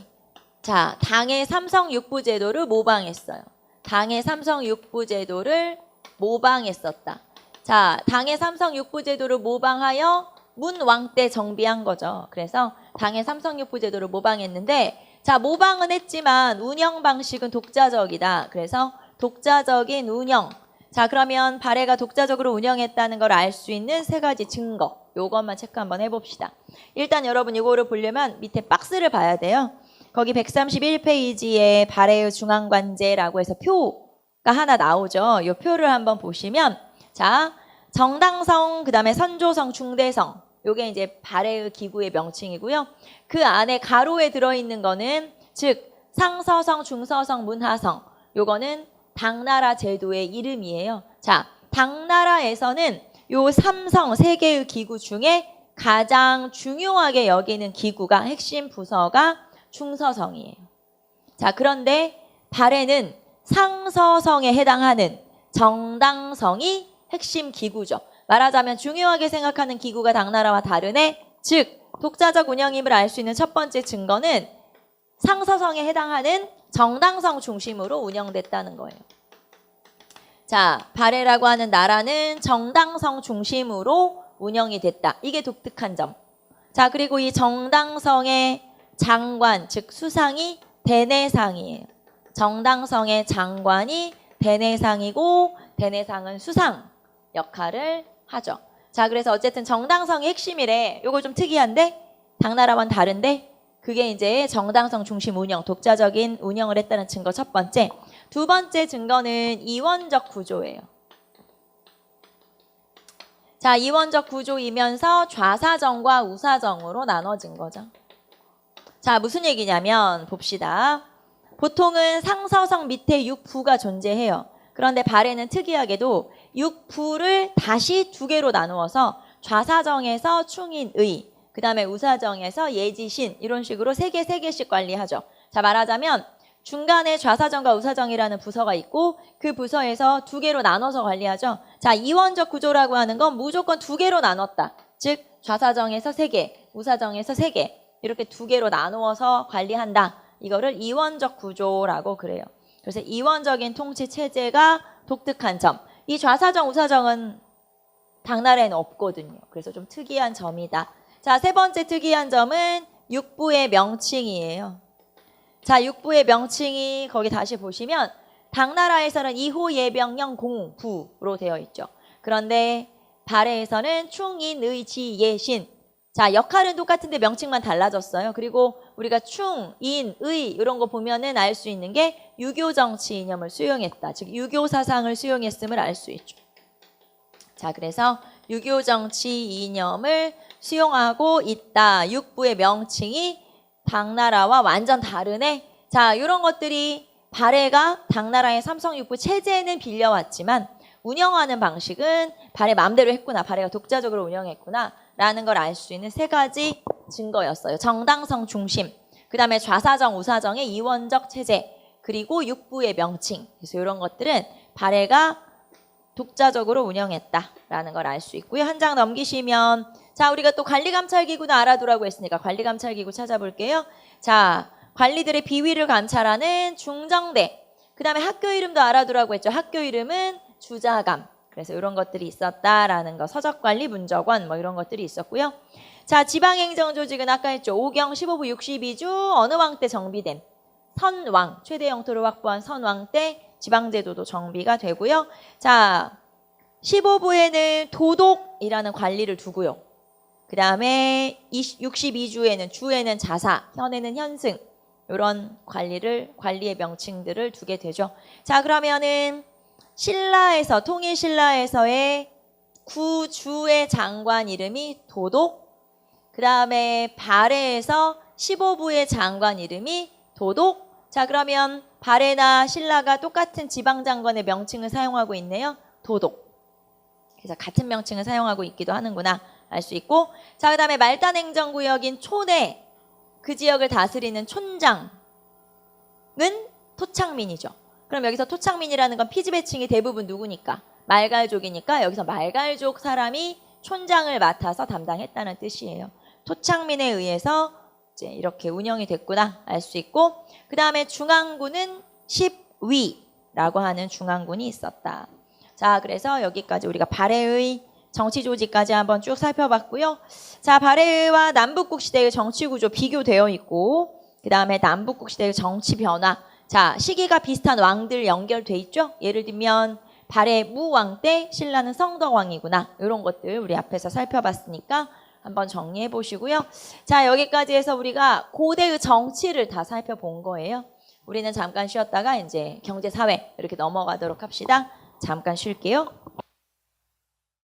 자, 당의 삼성육부 제도를 모방했어요. 당의 삼성육부 제도를 모방했었다. 자, 당의 삼성육부 제도를 모방하여 문왕 때 정비한 거죠. 그래서 당의 삼성육부 제도를 모방했는데, 자, 모방은 했지만 운영 방식은 독자적이다. 그래서 독자적인 운영. 자, 그러면 발해가 독자적으로 운영했다는 걸 알 수 있는 3가지 증거. 요것만 체크 한번 해봅시다. 일단 여러분 이거를 보려면 밑에 박스를 봐야 돼요. 거기 131페이지에 발해의 중앙관제라고 해서 표가 하나 나오죠. 이 표를 한번 보시면, 자, 정당성, 그 다음에 선조성, 중대성 요게 이제 발해의 기구의 명칭이고요. 그 안에 가로에 들어있는 거는 즉 상서성, 중서성, 문하성. 요거는 당나라 제도의 이름이에요. 자, 당나라에서는 요 삼성 세 개의 기구 중에 가장 중요하게 여기는 기구가 핵심 부서가 중서성이에요. 자, 그런데 발해는 상서성에 해당하는 정당성이 핵심 기구죠. 말하자면 중요하게 생각하는 기구가 당나라와 다르네. 즉 독자적 운영임을 알 수 있는 첫 번째 증거는 상서성에 해당하는 정당성 중심으로 운영됐다는 거예요. 자, 발해라고 하는 나라는 정당성 중심으로 운영이 됐다. 이게 독특한 점. 자, 그리고 이 정당성의 장관, 즉 수상이 대내상이에요. 정당성의 장관이 대내상이고 대내상은 수상 역할을 하죠. 자, 그래서 어쨌든 정당성이 핵심이래. 요거 좀 특이한데 당나라와는 다른데 그게 이제 정당성 중심 운영, 독자적인 운영을 했다는 증거 첫 번째. 두 번째 증거는 이원적 구조예요. 자, 이원적 구조이면서 좌사정과 우사정으로 나눠진 거죠. 자, 무슨 얘기냐면 봅시다. 보통은 상서성 밑에 육부가 존재해요. 그런데 발해는 특이하게도 육부를 다시 두 개로 나누어서 좌사정에서 충인의, 그 다음에 우사정에서 예지신 이런 식으로 세 개씩 관리하죠. 자, 말하자면 중간에 좌사정과 우사정이라는 부서가 있고 그 부서에서 두 개로 나눠서 관리하죠. 자, 이원적 구조라고 하는 건 무조건 두 개로 나눴다. 즉 좌사정에서 세 개, 우사정에서 세 개 이렇게 두 개로 나누어서 관리한다. 이거를 이원적 구조라고 그래요. 그래서 이원적인 통치 체제가 독특한 점. 이 좌사정, 우사정은 당나라에는 없거든요. 그래서 좀 특이한 점이다. 자, 세 번째 특이한 점은 육부의 명칭이에요. 자, 육부의 명칭이 거기 다시 보시면 당나라에서는 2호 예병령 공부로 되어 있죠. 그런데 발해에서는 충인, 의, 지, 예, 신. 자, 역할은 똑같은데 명칭만 달라졌어요. 그리고 우리가 충, 인, 의 이런 거 보면은 알 수 있는 게 유교 정치 이념을 수용했다. 즉 유교 사상을 수용했음을 알 수 있죠. 자, 그래서 유교 정치 이념을 수용하고 있다. 육부의 명칭이 당나라와 완전 다르네. 자, 이런 것들이 발해가 당나라의 삼성육부 체제는 빌려왔지만 운영하는 방식은 발해 마음대로 했구나. 발해가 독자적으로 운영했구나. 라는 걸 알 수 있는 세 가지 증거였어요. 정당성 중심, 그 다음에 좌사정, 우사정의 이원적 체제, 그리고 육부의 명칭. 그래서 이런 것들은 발해가 독자적으로 운영했다라는 걸 알 수 있고요. 한 장 넘기시면 자, 우리가 또 관리감찰기구도 알아두라고 했으니까 관리감찰기구 찾아볼게요. 자, 관리들의 비위를 감찰하는 중정대. 그 다음에 학교 이름도 알아두라고 했죠. 학교 이름은 주자감. 그래서 이런 것들이 있었다라는 거. 서적관리, 문적원 뭐 이런 것들이 있었고요. 자, 지방행정조직은 아까 했죠. 5경 15부 62주 어느 왕 때 정비된 선왕, 최대 영토를 확보한 선왕 때 지방제도도 정비가 되고요. 자, 15부에는 도독이라는 관리를 두고요. 그 다음에 62주에는 주에는 자사, 현에는 현승 이런 관리의 명칭들을 두게 되죠. 자, 그러면은 신라에서 통일신라에서의 구주의 장관 이름이 도독, 그 다음에 발해에서 15부의 장관 이름이 도독. 자, 그러면 발해나 신라가 똑같은 지방장관의 명칭을 사용하고 있네요. 도독. 그래서 같은 명칭을 사용하고 있기도 하는구나 알 수 있고, 자, 그 다음에 말단 행정구역인 촌에 그 지역을 다스리는 촌장은 토착민이죠. 그럼 여기서 토착민이라는 건 피지배층이 대부분 누구니까? 말갈족이니까 여기서 말갈족 사람이 촌장을 맡아서 담당했다는 뜻이에요. 토착민에 의해서 이제 이렇게 운영이 됐구나 알 수 있고, 그 다음에 중앙군은 10위라고 하는 중앙군이 있었다. 자, 그래서 여기까지 우리가 발해의 정치 조직까지 한번 쭉 살펴봤고요. 자, 발해와 남북국 시대의 정치 구조 비교되어 있고, 그 다음에 남북국 시대의 정치 변화. 자, 시기가 비슷한 왕들 연결돼 있죠. 예를 들면 발해 무왕 때 신라는 성덕왕이구나. 이런 것들 우리 앞에서 살펴봤으니까 한번 정리해 보시고요. 자, 여기까지 해서 우리가 고대의 정치를 다 살펴본 거예요. 우리는 잠깐 쉬었다가 이제 경제, 사회 이렇게 넘어가도록 합시다. 잠깐 쉴게요.